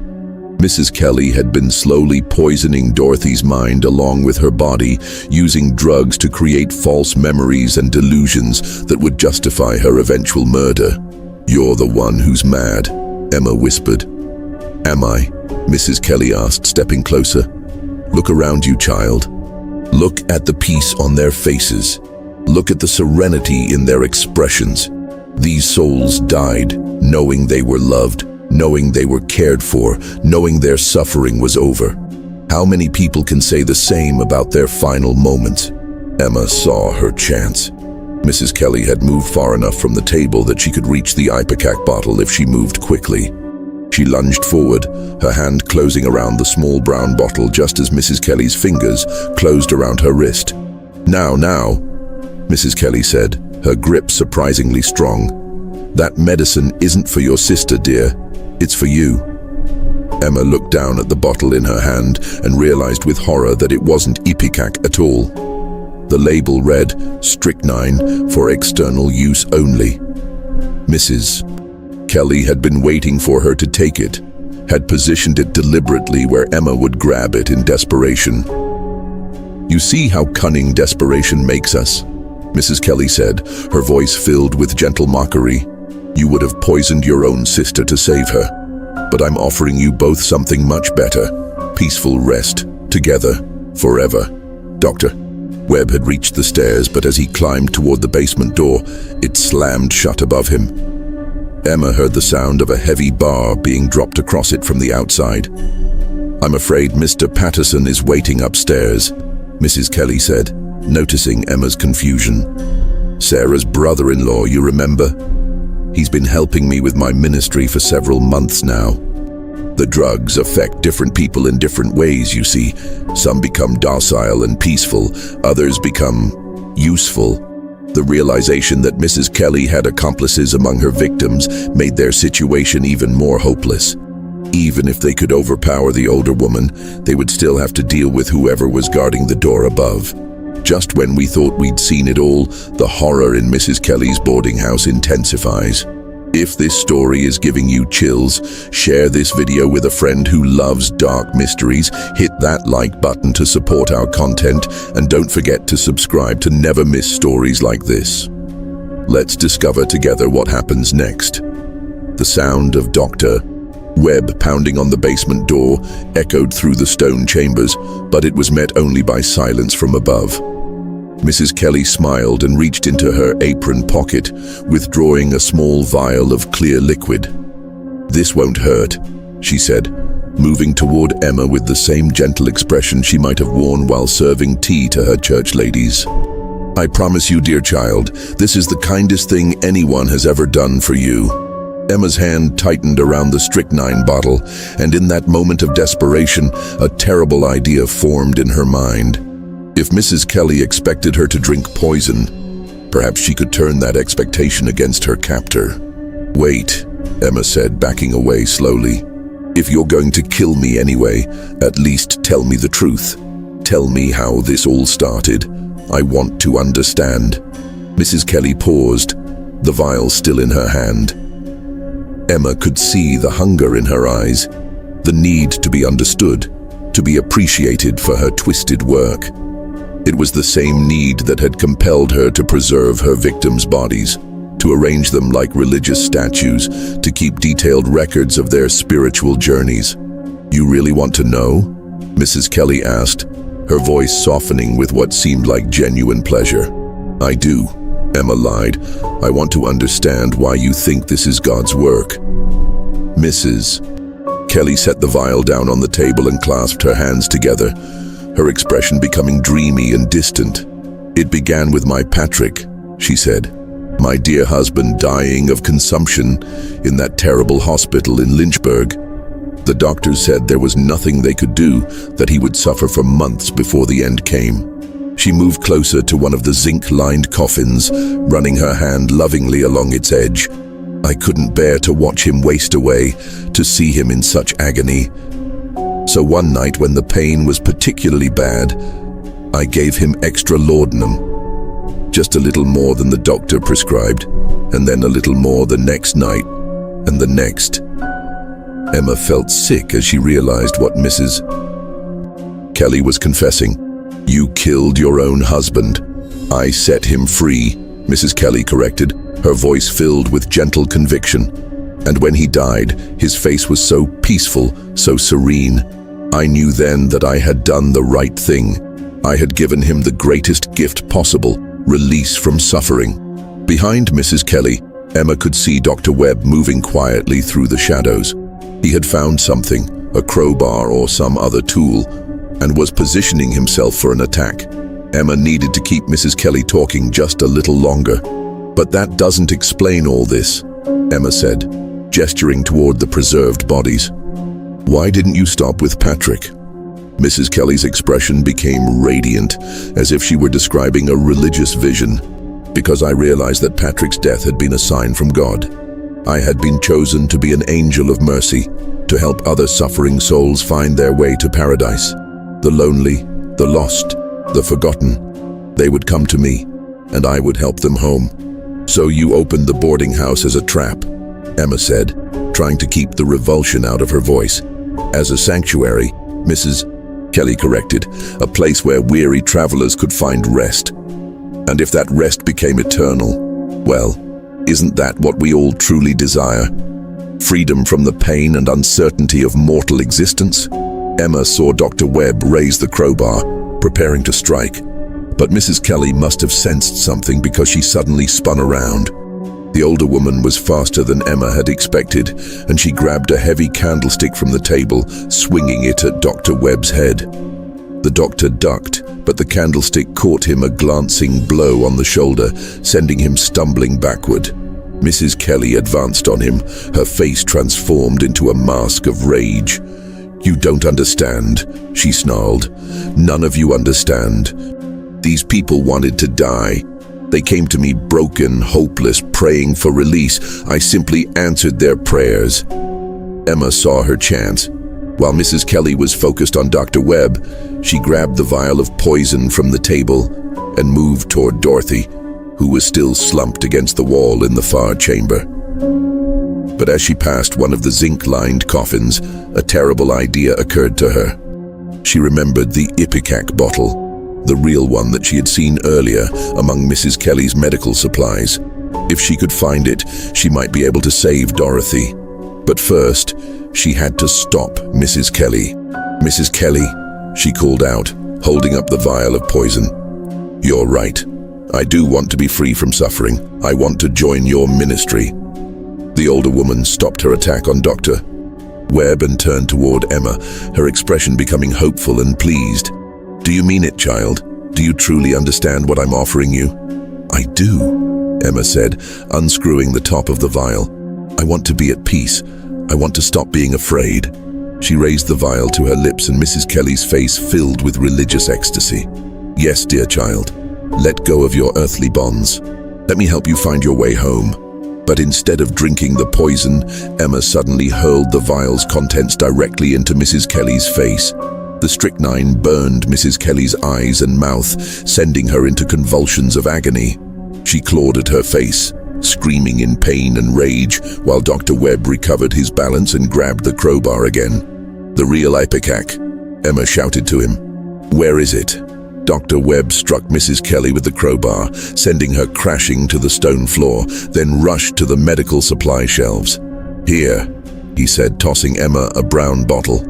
Mrs. Kelly had been slowly poisoning Dorothy's mind along with her body, using drugs to create false memories and delusions that would justify her eventual murder. "You're the one who's mad," Emma whispered. "Am I?" Mrs. Kelly asked, stepping closer. "Look around you, child. Look at the peace on their faces. Look at the serenity in their expressions. These souls died knowing they were loved, knowing they were cared for, knowing their suffering was over. How many people can say the same about their final moments?" Emma saw her chance. Mrs. Kelly had moved far enough from the table that she could reach the ipecac bottle if she moved quickly. She lunged forward, her hand closing around the small brown bottle just as Mrs. Kelly's fingers closed around her wrist. Now, Mrs. Kelly said, her grip surprisingly strong. "That medicine isn't for your sister, dear. It's for you." Emma looked down at the bottle in her hand and realized with horror that it wasn't ipecac at all. The label read, "Strychnine for external use only." Mrs. Kelly had been waiting for her to take it, had positioned it deliberately where Emma would grab it in desperation. "You see how cunning desperation makes us," Mrs. Kelly said, her voice filled with gentle mockery. "You would have poisoned your own sister to save her. But I'm offering you both something much better. Peaceful rest, together, forever." Dr. Webb had reached the stairs, but as he climbed toward the basement door, it slammed shut above him. Emma heard the sound of a heavy bar being dropped across it from the outside. "I'm afraid Mr. Patterson is waiting upstairs," Mrs. Kelly said, noticing Emma's confusion. Sarah's brother-in-law, you remember? He's been helping me with my ministry for several months now. The drugs affect different people in different ways, you see. Some become docile and peaceful, others become useful. The realization that Mrs. Kelly had accomplices among her victims made their situation even more hopeless. Even if they could overpower the older woman, they would still have to deal with whoever was guarding the door above. Just when we thought we'd seen it all, the horror in Mrs. Kelly's boarding house intensifies. If this story is giving you chills, share this video with a friend who loves dark mysteries, hit that like button to support our content, and don't forget to subscribe to never miss stories like this. Let's discover together what happens next. The sound of Dr. Webb pounding on the basement door echoed through the stone chambers, but it was met only by silence from above. Mrs. Kelly smiled and reached into her apron pocket, withdrawing a small vial of clear liquid. "This won't hurt," she said, moving toward Emma with the same gentle expression she might have worn while serving tea to her church ladies. "I promise you, dear child, this is the kindest thing anyone has ever done for you." Emma's hand tightened around the strychnine bottle, and in that moment of desperation, a terrible idea formed in her mind. If Mrs. Kelly expected her to drink poison, perhaps she could turn that expectation against her captor. "Wait," Emma said, backing away slowly. "If you're going to kill me anyway, at least tell me the truth. Tell me how this all started. I want to understand." Mrs. Kelly paused, the vial still in her hand. Emma could see the hunger in her eyes, the need to be understood, to be appreciated for her twisted work. It was the same need that had compelled her to preserve her victims' bodies, to arrange them like religious statues, to keep detailed records of their spiritual journeys. "You really want to know?" Mrs. Kelly asked, her voice softening with what seemed like genuine pleasure. "I do," Emma lied. "I want to understand why you think this is God's work." Mrs. Kelly set the vial down on the table and clasped her hands together, her expression becoming dreamy and distant. "It began with my Patrick," she said. "My dear husband dying of consumption in that terrible hospital in Lynchburg. The doctors said there was nothing they could do, that he would suffer for months before the end came." She moved closer to one of the zinc-lined coffins, running her hand lovingly along its edge. "I couldn't bear to watch him waste away, to see him in such agony. So one night when the pain was particularly bad, I gave him extra laudanum. Just a little more than the doctor prescribed, and then a little more the next night, and the next." Emma felt sick as she realized what Mrs. Kelly was confessing. "You killed your own husband." "I set him free," Mrs. Kelly corrected, her voice filled with gentle conviction. "And when he died, his face was so peaceful, so serene. I knew then that I had done the right thing. I had given him the greatest gift possible, release from suffering." Behind Mrs. Kelly, Emma could see Dr. Webb moving quietly through the shadows. He had found something, a crowbar or some other tool, and was positioning himself for an attack. Emma needed to keep Mrs. Kelly talking just a little longer. "But that doesn't explain all this," Emma said, gesturing toward the preserved bodies. "Why didn't you stop with Patrick?" Mrs. Kelly's expression became radiant, as if she were describing a religious vision. "Because I realized that Patrick's death had been a sign from God. I had been chosen to be an angel of mercy, to help other suffering souls find their way to paradise. The lonely, the lost, the forgotten. They would come to me, and I would help them home." "So you opened the boarding house as a trap," Emma said, trying to keep the revulsion out of her voice. "As a sanctuary," Mrs. Kelly corrected, "a place where weary travelers could find rest. And if that rest became eternal, well, isn't that what we all truly desire? Freedom from the pain and uncertainty of mortal existence?" Emma saw Dr. Webb raise the crowbar, preparing to strike. But Mrs. Kelly must have sensed something because she suddenly spun around. The older woman was faster than Emma had expected, and she grabbed a heavy candlestick from the table, swinging it at Dr. Webb's head. The doctor ducked, but the candlestick caught him a glancing blow on the shoulder, sending him stumbling backward. Mrs. Kelly advanced on him, her face transformed into a mask of rage. "You don't understand," she snarled. "None of you understand. These people wanted to die. They came to me broken, hopeless, praying for release. I simply answered their prayers." Emma saw her chance. While Mrs. Kelly was focused on Dr. Webb, she grabbed the vial of poison from the table and moved toward Dorothy, who was still slumped against the wall in the far chamber. But as she passed one of the zinc-lined coffins, a terrible idea occurred to her. She remembered the ipecac bottle, the real one that she had seen earlier among Mrs. Kelly's medical supplies. If she could find it, she might be able to save Dorothy. But first, she had to stop Mrs. Kelly. "Mrs. Kelly," she called out, holding up the vial of poison. "You're right. I do want to be free from suffering. I want to join your ministry." The older woman stopped her attack on Dr. Webb and turned toward Emma, her expression becoming hopeful and pleased. "Do you mean it, child? Do you truly understand what I'm offering you?" "I do," Emma said, unscrewing the top of the vial. "I want to be at peace. I want to stop being afraid." She raised the vial to her lips and Mrs. Kelly's face filled with religious ecstasy. "Yes, dear child. Let go of your earthly bonds. Let me help you find your way home." But instead of drinking the poison, Emma suddenly hurled the vial's contents directly into Mrs. Kelly's face. The strychnine burned Mrs. Kelly's eyes and mouth, sending her into convulsions of agony. She clawed at her face, screaming in pain and rage, while Dr. Webb recovered his balance and grabbed the crowbar again. "The real ipecac," Emma shouted to him. "Where is it?" Dr. Webb struck Mrs. Kelly with the crowbar, sending her crashing to the stone floor, then rushed to the medical supply shelves. "Here," he said, tossing Emma a brown bottle.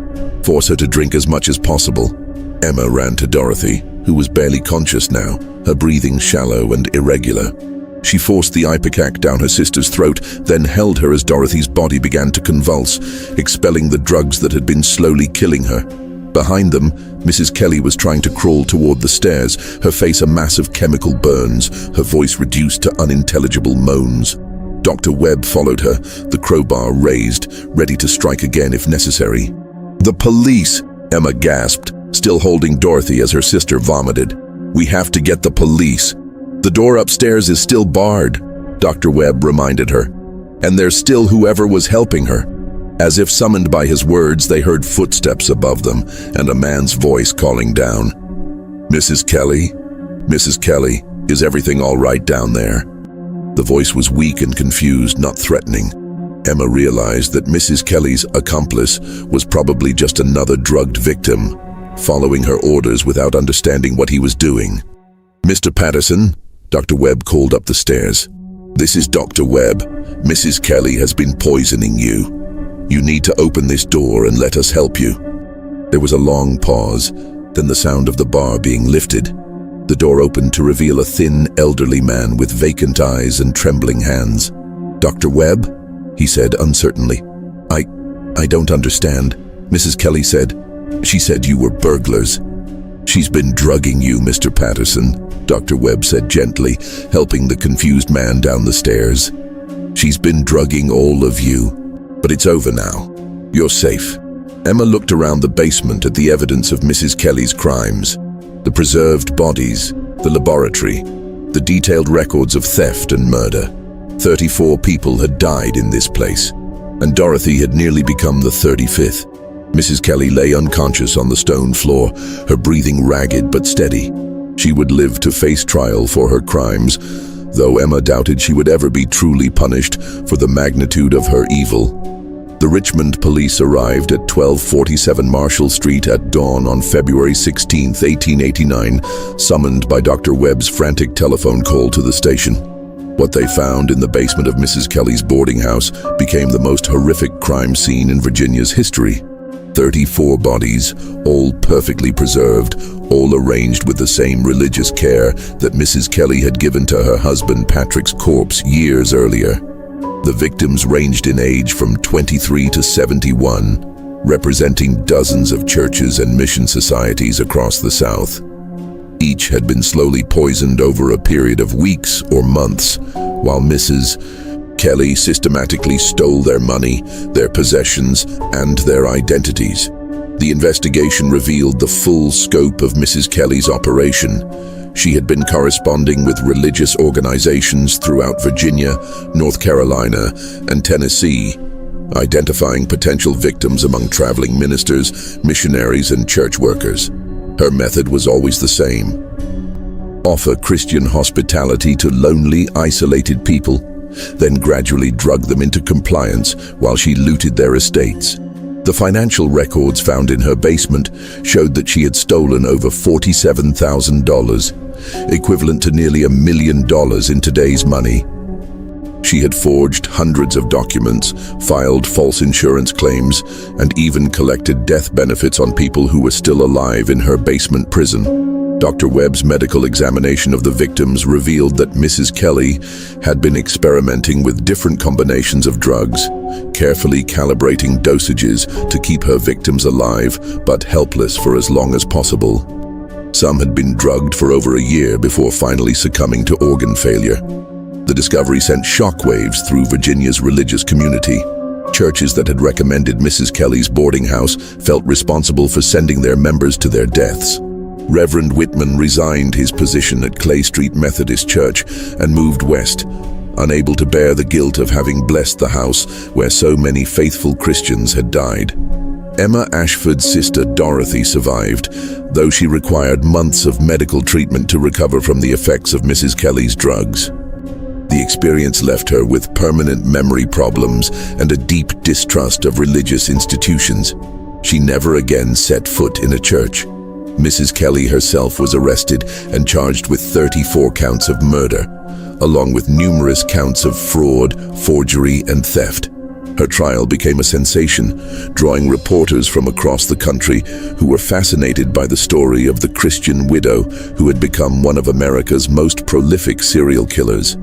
"Force her to drink as much as possible." Emma ran to Dorothy, who was barely conscious now, her breathing shallow and irregular. She forced the ipecac down her sister's throat, then held her as Dorothy's body began to convulse, expelling the drugs that had been slowly killing her. Behind them, Mrs. Kelly was trying to crawl toward the stairs, her face a mass of chemical burns, her voice reduced to unintelligible moans. Dr. Webb followed her, the crowbar raised, ready to strike again if necessary. "The police!" Emma gasped, still holding Dorothy as her sister vomited. "We have to get the police. The door upstairs is still barred," Dr. Webb reminded her. "And there's still whoever was helping her." As if summoned by his words, they heard footsteps above them and a man's voice calling down. "Mrs. Kelly? Mrs. Kelly, is everything all right down there?" The voice was weak and confused, not threatening. Emma realized that Mrs. Kelly's accomplice was probably just another drugged victim, following her orders without understanding what he was doing. "Mr. Patterson," Dr. Webb called up the stairs. "This is Dr. Webb. Mrs. Kelly has been poisoning you. You need to open this door and let us help you." There was a long pause, then the sound of the bar being lifted. The door opened to reveal a thin, elderly man with vacant eyes and trembling hands. "Dr. Webb?" he said uncertainly. I don't understand," Mrs. Kelly said. "She said you were burglars." "She's been drugging you, Mr. Patterson," Dr. Webb said gently, helping the confused man down the stairs. "She's been drugging all of you. But it's over now. You're safe." Emma looked around the basement at the evidence of Mrs. Kelly's crimes. The preserved bodies, the laboratory, the detailed records of theft and murder. 34 people had died in this place, and Dorothy had nearly become the 35th. Mrs. Kelly lay unconscious on the stone floor, her breathing ragged but steady. She would live to face trial for her crimes, though Emma doubted she would ever be truly punished for the magnitude of her evil. The Richmond police arrived at 1247 Marshall Street at dawn on February 16, 1889, summoned by Dr. Webb's frantic telephone call to the station. What they found in the basement of Mrs. Kelly's boarding house became the most horrific crime scene in Virginia's history. 34 bodies, all perfectly preserved, all arranged with the same religious care that Mrs. Kelly had given to her husband Patrick's corpse years earlier. The victims ranged in age from 23 to 71, representing dozens of churches and mission societies across the South. Each had been slowly poisoned over a period of weeks or months, while Mrs. Kelly systematically stole their money, their possessions, and their identities. The investigation revealed the full scope of Mrs. Kelly's operation. She had been corresponding with religious organizations throughout Virginia, North Carolina, and Tennessee, identifying potential victims among traveling ministers, missionaries, and church workers. Her method was always the same: offer Christian hospitality to lonely, isolated people, then gradually drug them into compliance while she looted their estates. The financial records found in her basement showed that she had stolen over $47,000, equivalent to nearly $1 million in today's money. She had forged hundreds of documents, filed false insurance claims, and even collected death benefits on people who were still alive in her basement prison. Dr. Webb's medical examination of the victims revealed that Mrs. Kelly had been experimenting with different combinations of drugs, carefully calibrating dosages to keep her victims alive but helpless for as long as possible. Some had been drugged for over a year before finally succumbing to organ failure. The discovery sent shockwaves through Virginia's religious community. Churches that had recommended Mrs. Kelly's boarding house felt responsible for sending their members to their deaths. Reverend Whitman resigned his position at Clay Street Methodist Church and moved west, unable to bear the guilt of having blessed the house where so many faithful Christians had died. Emma Ashford's sister Dorothy survived, though she required months of medical treatment to recover from the effects of Mrs. Kelly's drugs. The experience left her with permanent memory problems and a deep distrust of religious institutions. She never again set foot in a church. Mrs. Kelly herself was arrested and charged with 34 counts of murder, along with numerous counts of fraud, forgery, and theft. Her trial became a sensation, drawing reporters from across the country who were fascinated by the story of the Christian widow who had become one of America's most prolific serial killers.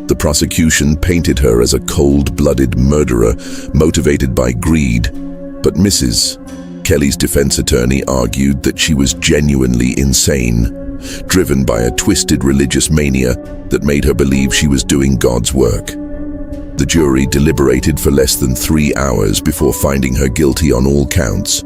The prosecution painted her as a cold-blooded murderer motivated by greed, but Mrs. Kelly's defense attorney argued that she was genuinely insane, driven by a twisted religious mania that made her believe she was doing God's work. The jury deliberated for less than 3 hours before finding her guilty on all counts.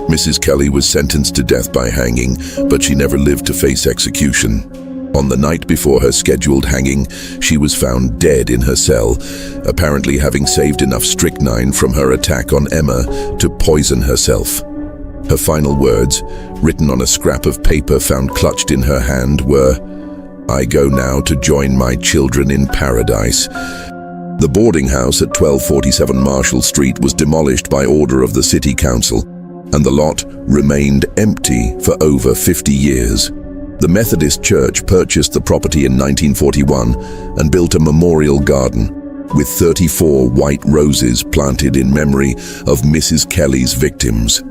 Mrs. Kelly was sentenced to death by hanging, but she never lived to face execution. On the night before her scheduled hanging, she was found dead in her cell, apparently having saved enough strychnine from her attack on Emma to poison herself. Her final words, written on a scrap of paper found clutched in her hand, were, "I go now to join my children in paradise." The boarding house at 1247 Marshall Street was demolished by order of the City Council, and the lot remained empty for over 50 years. The Methodist Church purchased the property in 1941 and built a memorial garden with 34 white roses planted in memory of Mrs. Kelly's victims.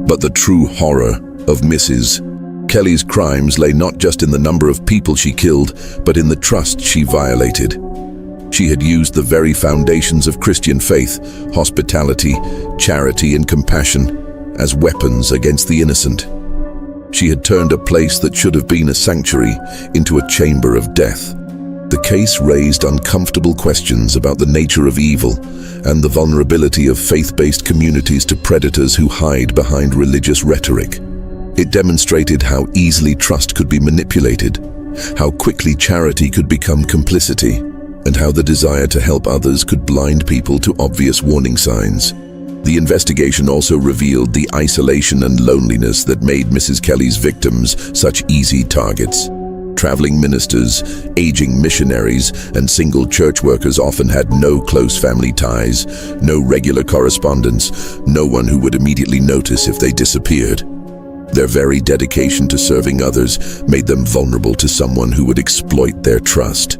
But the true horror of Mrs. Kelly's crimes lay not just in the number of people she killed, but in the trust she violated. She had used the very foundations of Christian faith, hospitality, charity, and compassion as weapons against the innocent. She had turned a place that should have been a sanctuary into a chamber of death. The case raised uncomfortable questions about the nature of evil and the vulnerability of faith-based communities to predators who hide behind religious rhetoric. It demonstrated how easily trust could be manipulated, how quickly charity could become complicity, and how the desire to help others could blind people to obvious warning signs. The investigation also revealed the isolation and loneliness that made Mrs. Kelly's victims such easy targets. Traveling ministers, aging missionaries, and single church workers often had no close family ties, no regular correspondence, no one who would immediately notice if they disappeared. Their very dedication to serving others made them vulnerable to someone who would exploit their trust.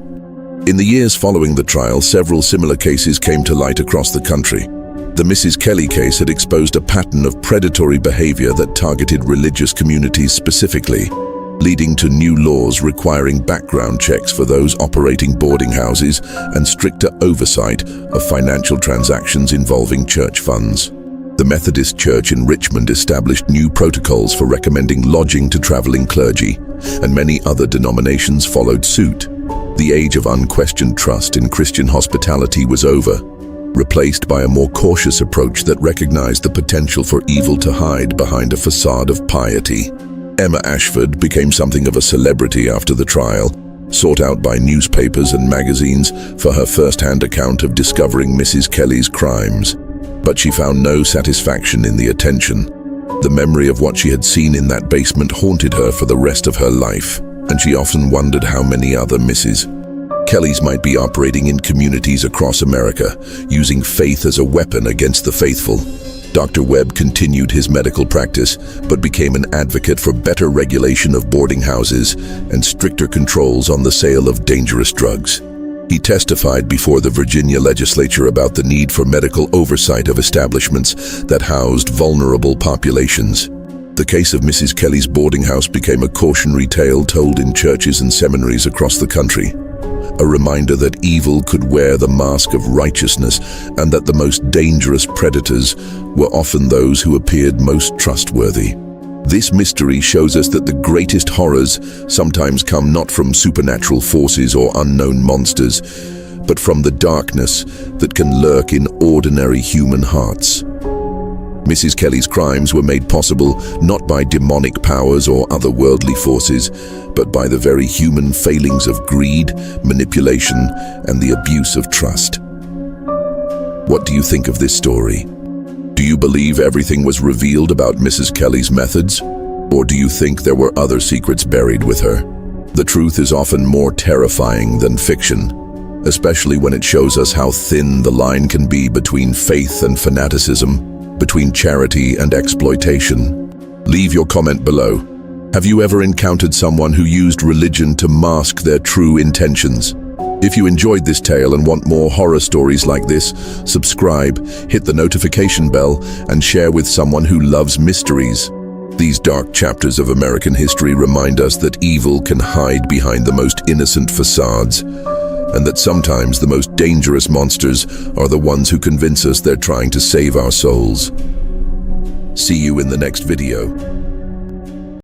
In the years following the trial, several similar cases came to light across the country. The Mrs. Kelly case had exposed a pattern of predatory behavior that targeted religious communities specifically, leading to new laws requiring background checks for those operating boarding houses and stricter oversight of financial transactions involving church funds. The Methodist Church in Richmond established new protocols for recommending lodging to traveling clergy, and many other denominations followed suit. The age of unquestioned trust in Christian hospitality was over, replaced by a more cautious approach that recognized the potential for evil to hide behind a facade of piety. Emma Ashford became something of a celebrity after the trial, sought out by newspapers and magazines for her first-hand account of discovering Mrs. Kelly's crimes. But she found no satisfaction in the attention. The memory of what she had seen in that basement haunted her for the rest of her life, and she often wondered how many other Mrs. Kellys might be operating in communities across America, using faith as a weapon against the faithful. Dr. Webb continued his medical practice, but became an advocate for better regulation of boarding houses and stricter controls on the sale of dangerous drugs. He testified before the Virginia legislature about the need for medical oversight of establishments that housed vulnerable populations. The case of Mrs. Kelly's boarding house became a cautionary tale told in churches and seminaries across the country. A reminder that evil could wear the mask of righteousness and that the most dangerous predators were often those who appeared most trustworthy. This mystery shows us that the greatest horrors sometimes come not from supernatural forces or unknown monsters, but from the darkness that can lurk in ordinary human hearts. Mrs. Kelly's crimes were made possible not by demonic powers or otherworldly forces, but by the very human failings of greed, manipulation, and the abuse of trust. What do you think of this story? Do you believe everything was revealed about Mrs. Kelly's methods? Or do you think there were other secrets buried with her? The truth is often more terrifying than fiction, especially when it shows us how thin the line can be between faith and fanaticism, between charity and exploitation. Leave your comment below. Have you ever encountered someone who used religion to mask their true intentions? If you enjoyed this tale and want more horror stories like this, subscribe, hit the notification bell, and share with someone who loves mysteries. These dark chapters of American history remind us that evil can hide behind the most innocent facades, and that sometimes the most dangerous monsters are the ones who convince us they're trying to save our souls. See you in the next video.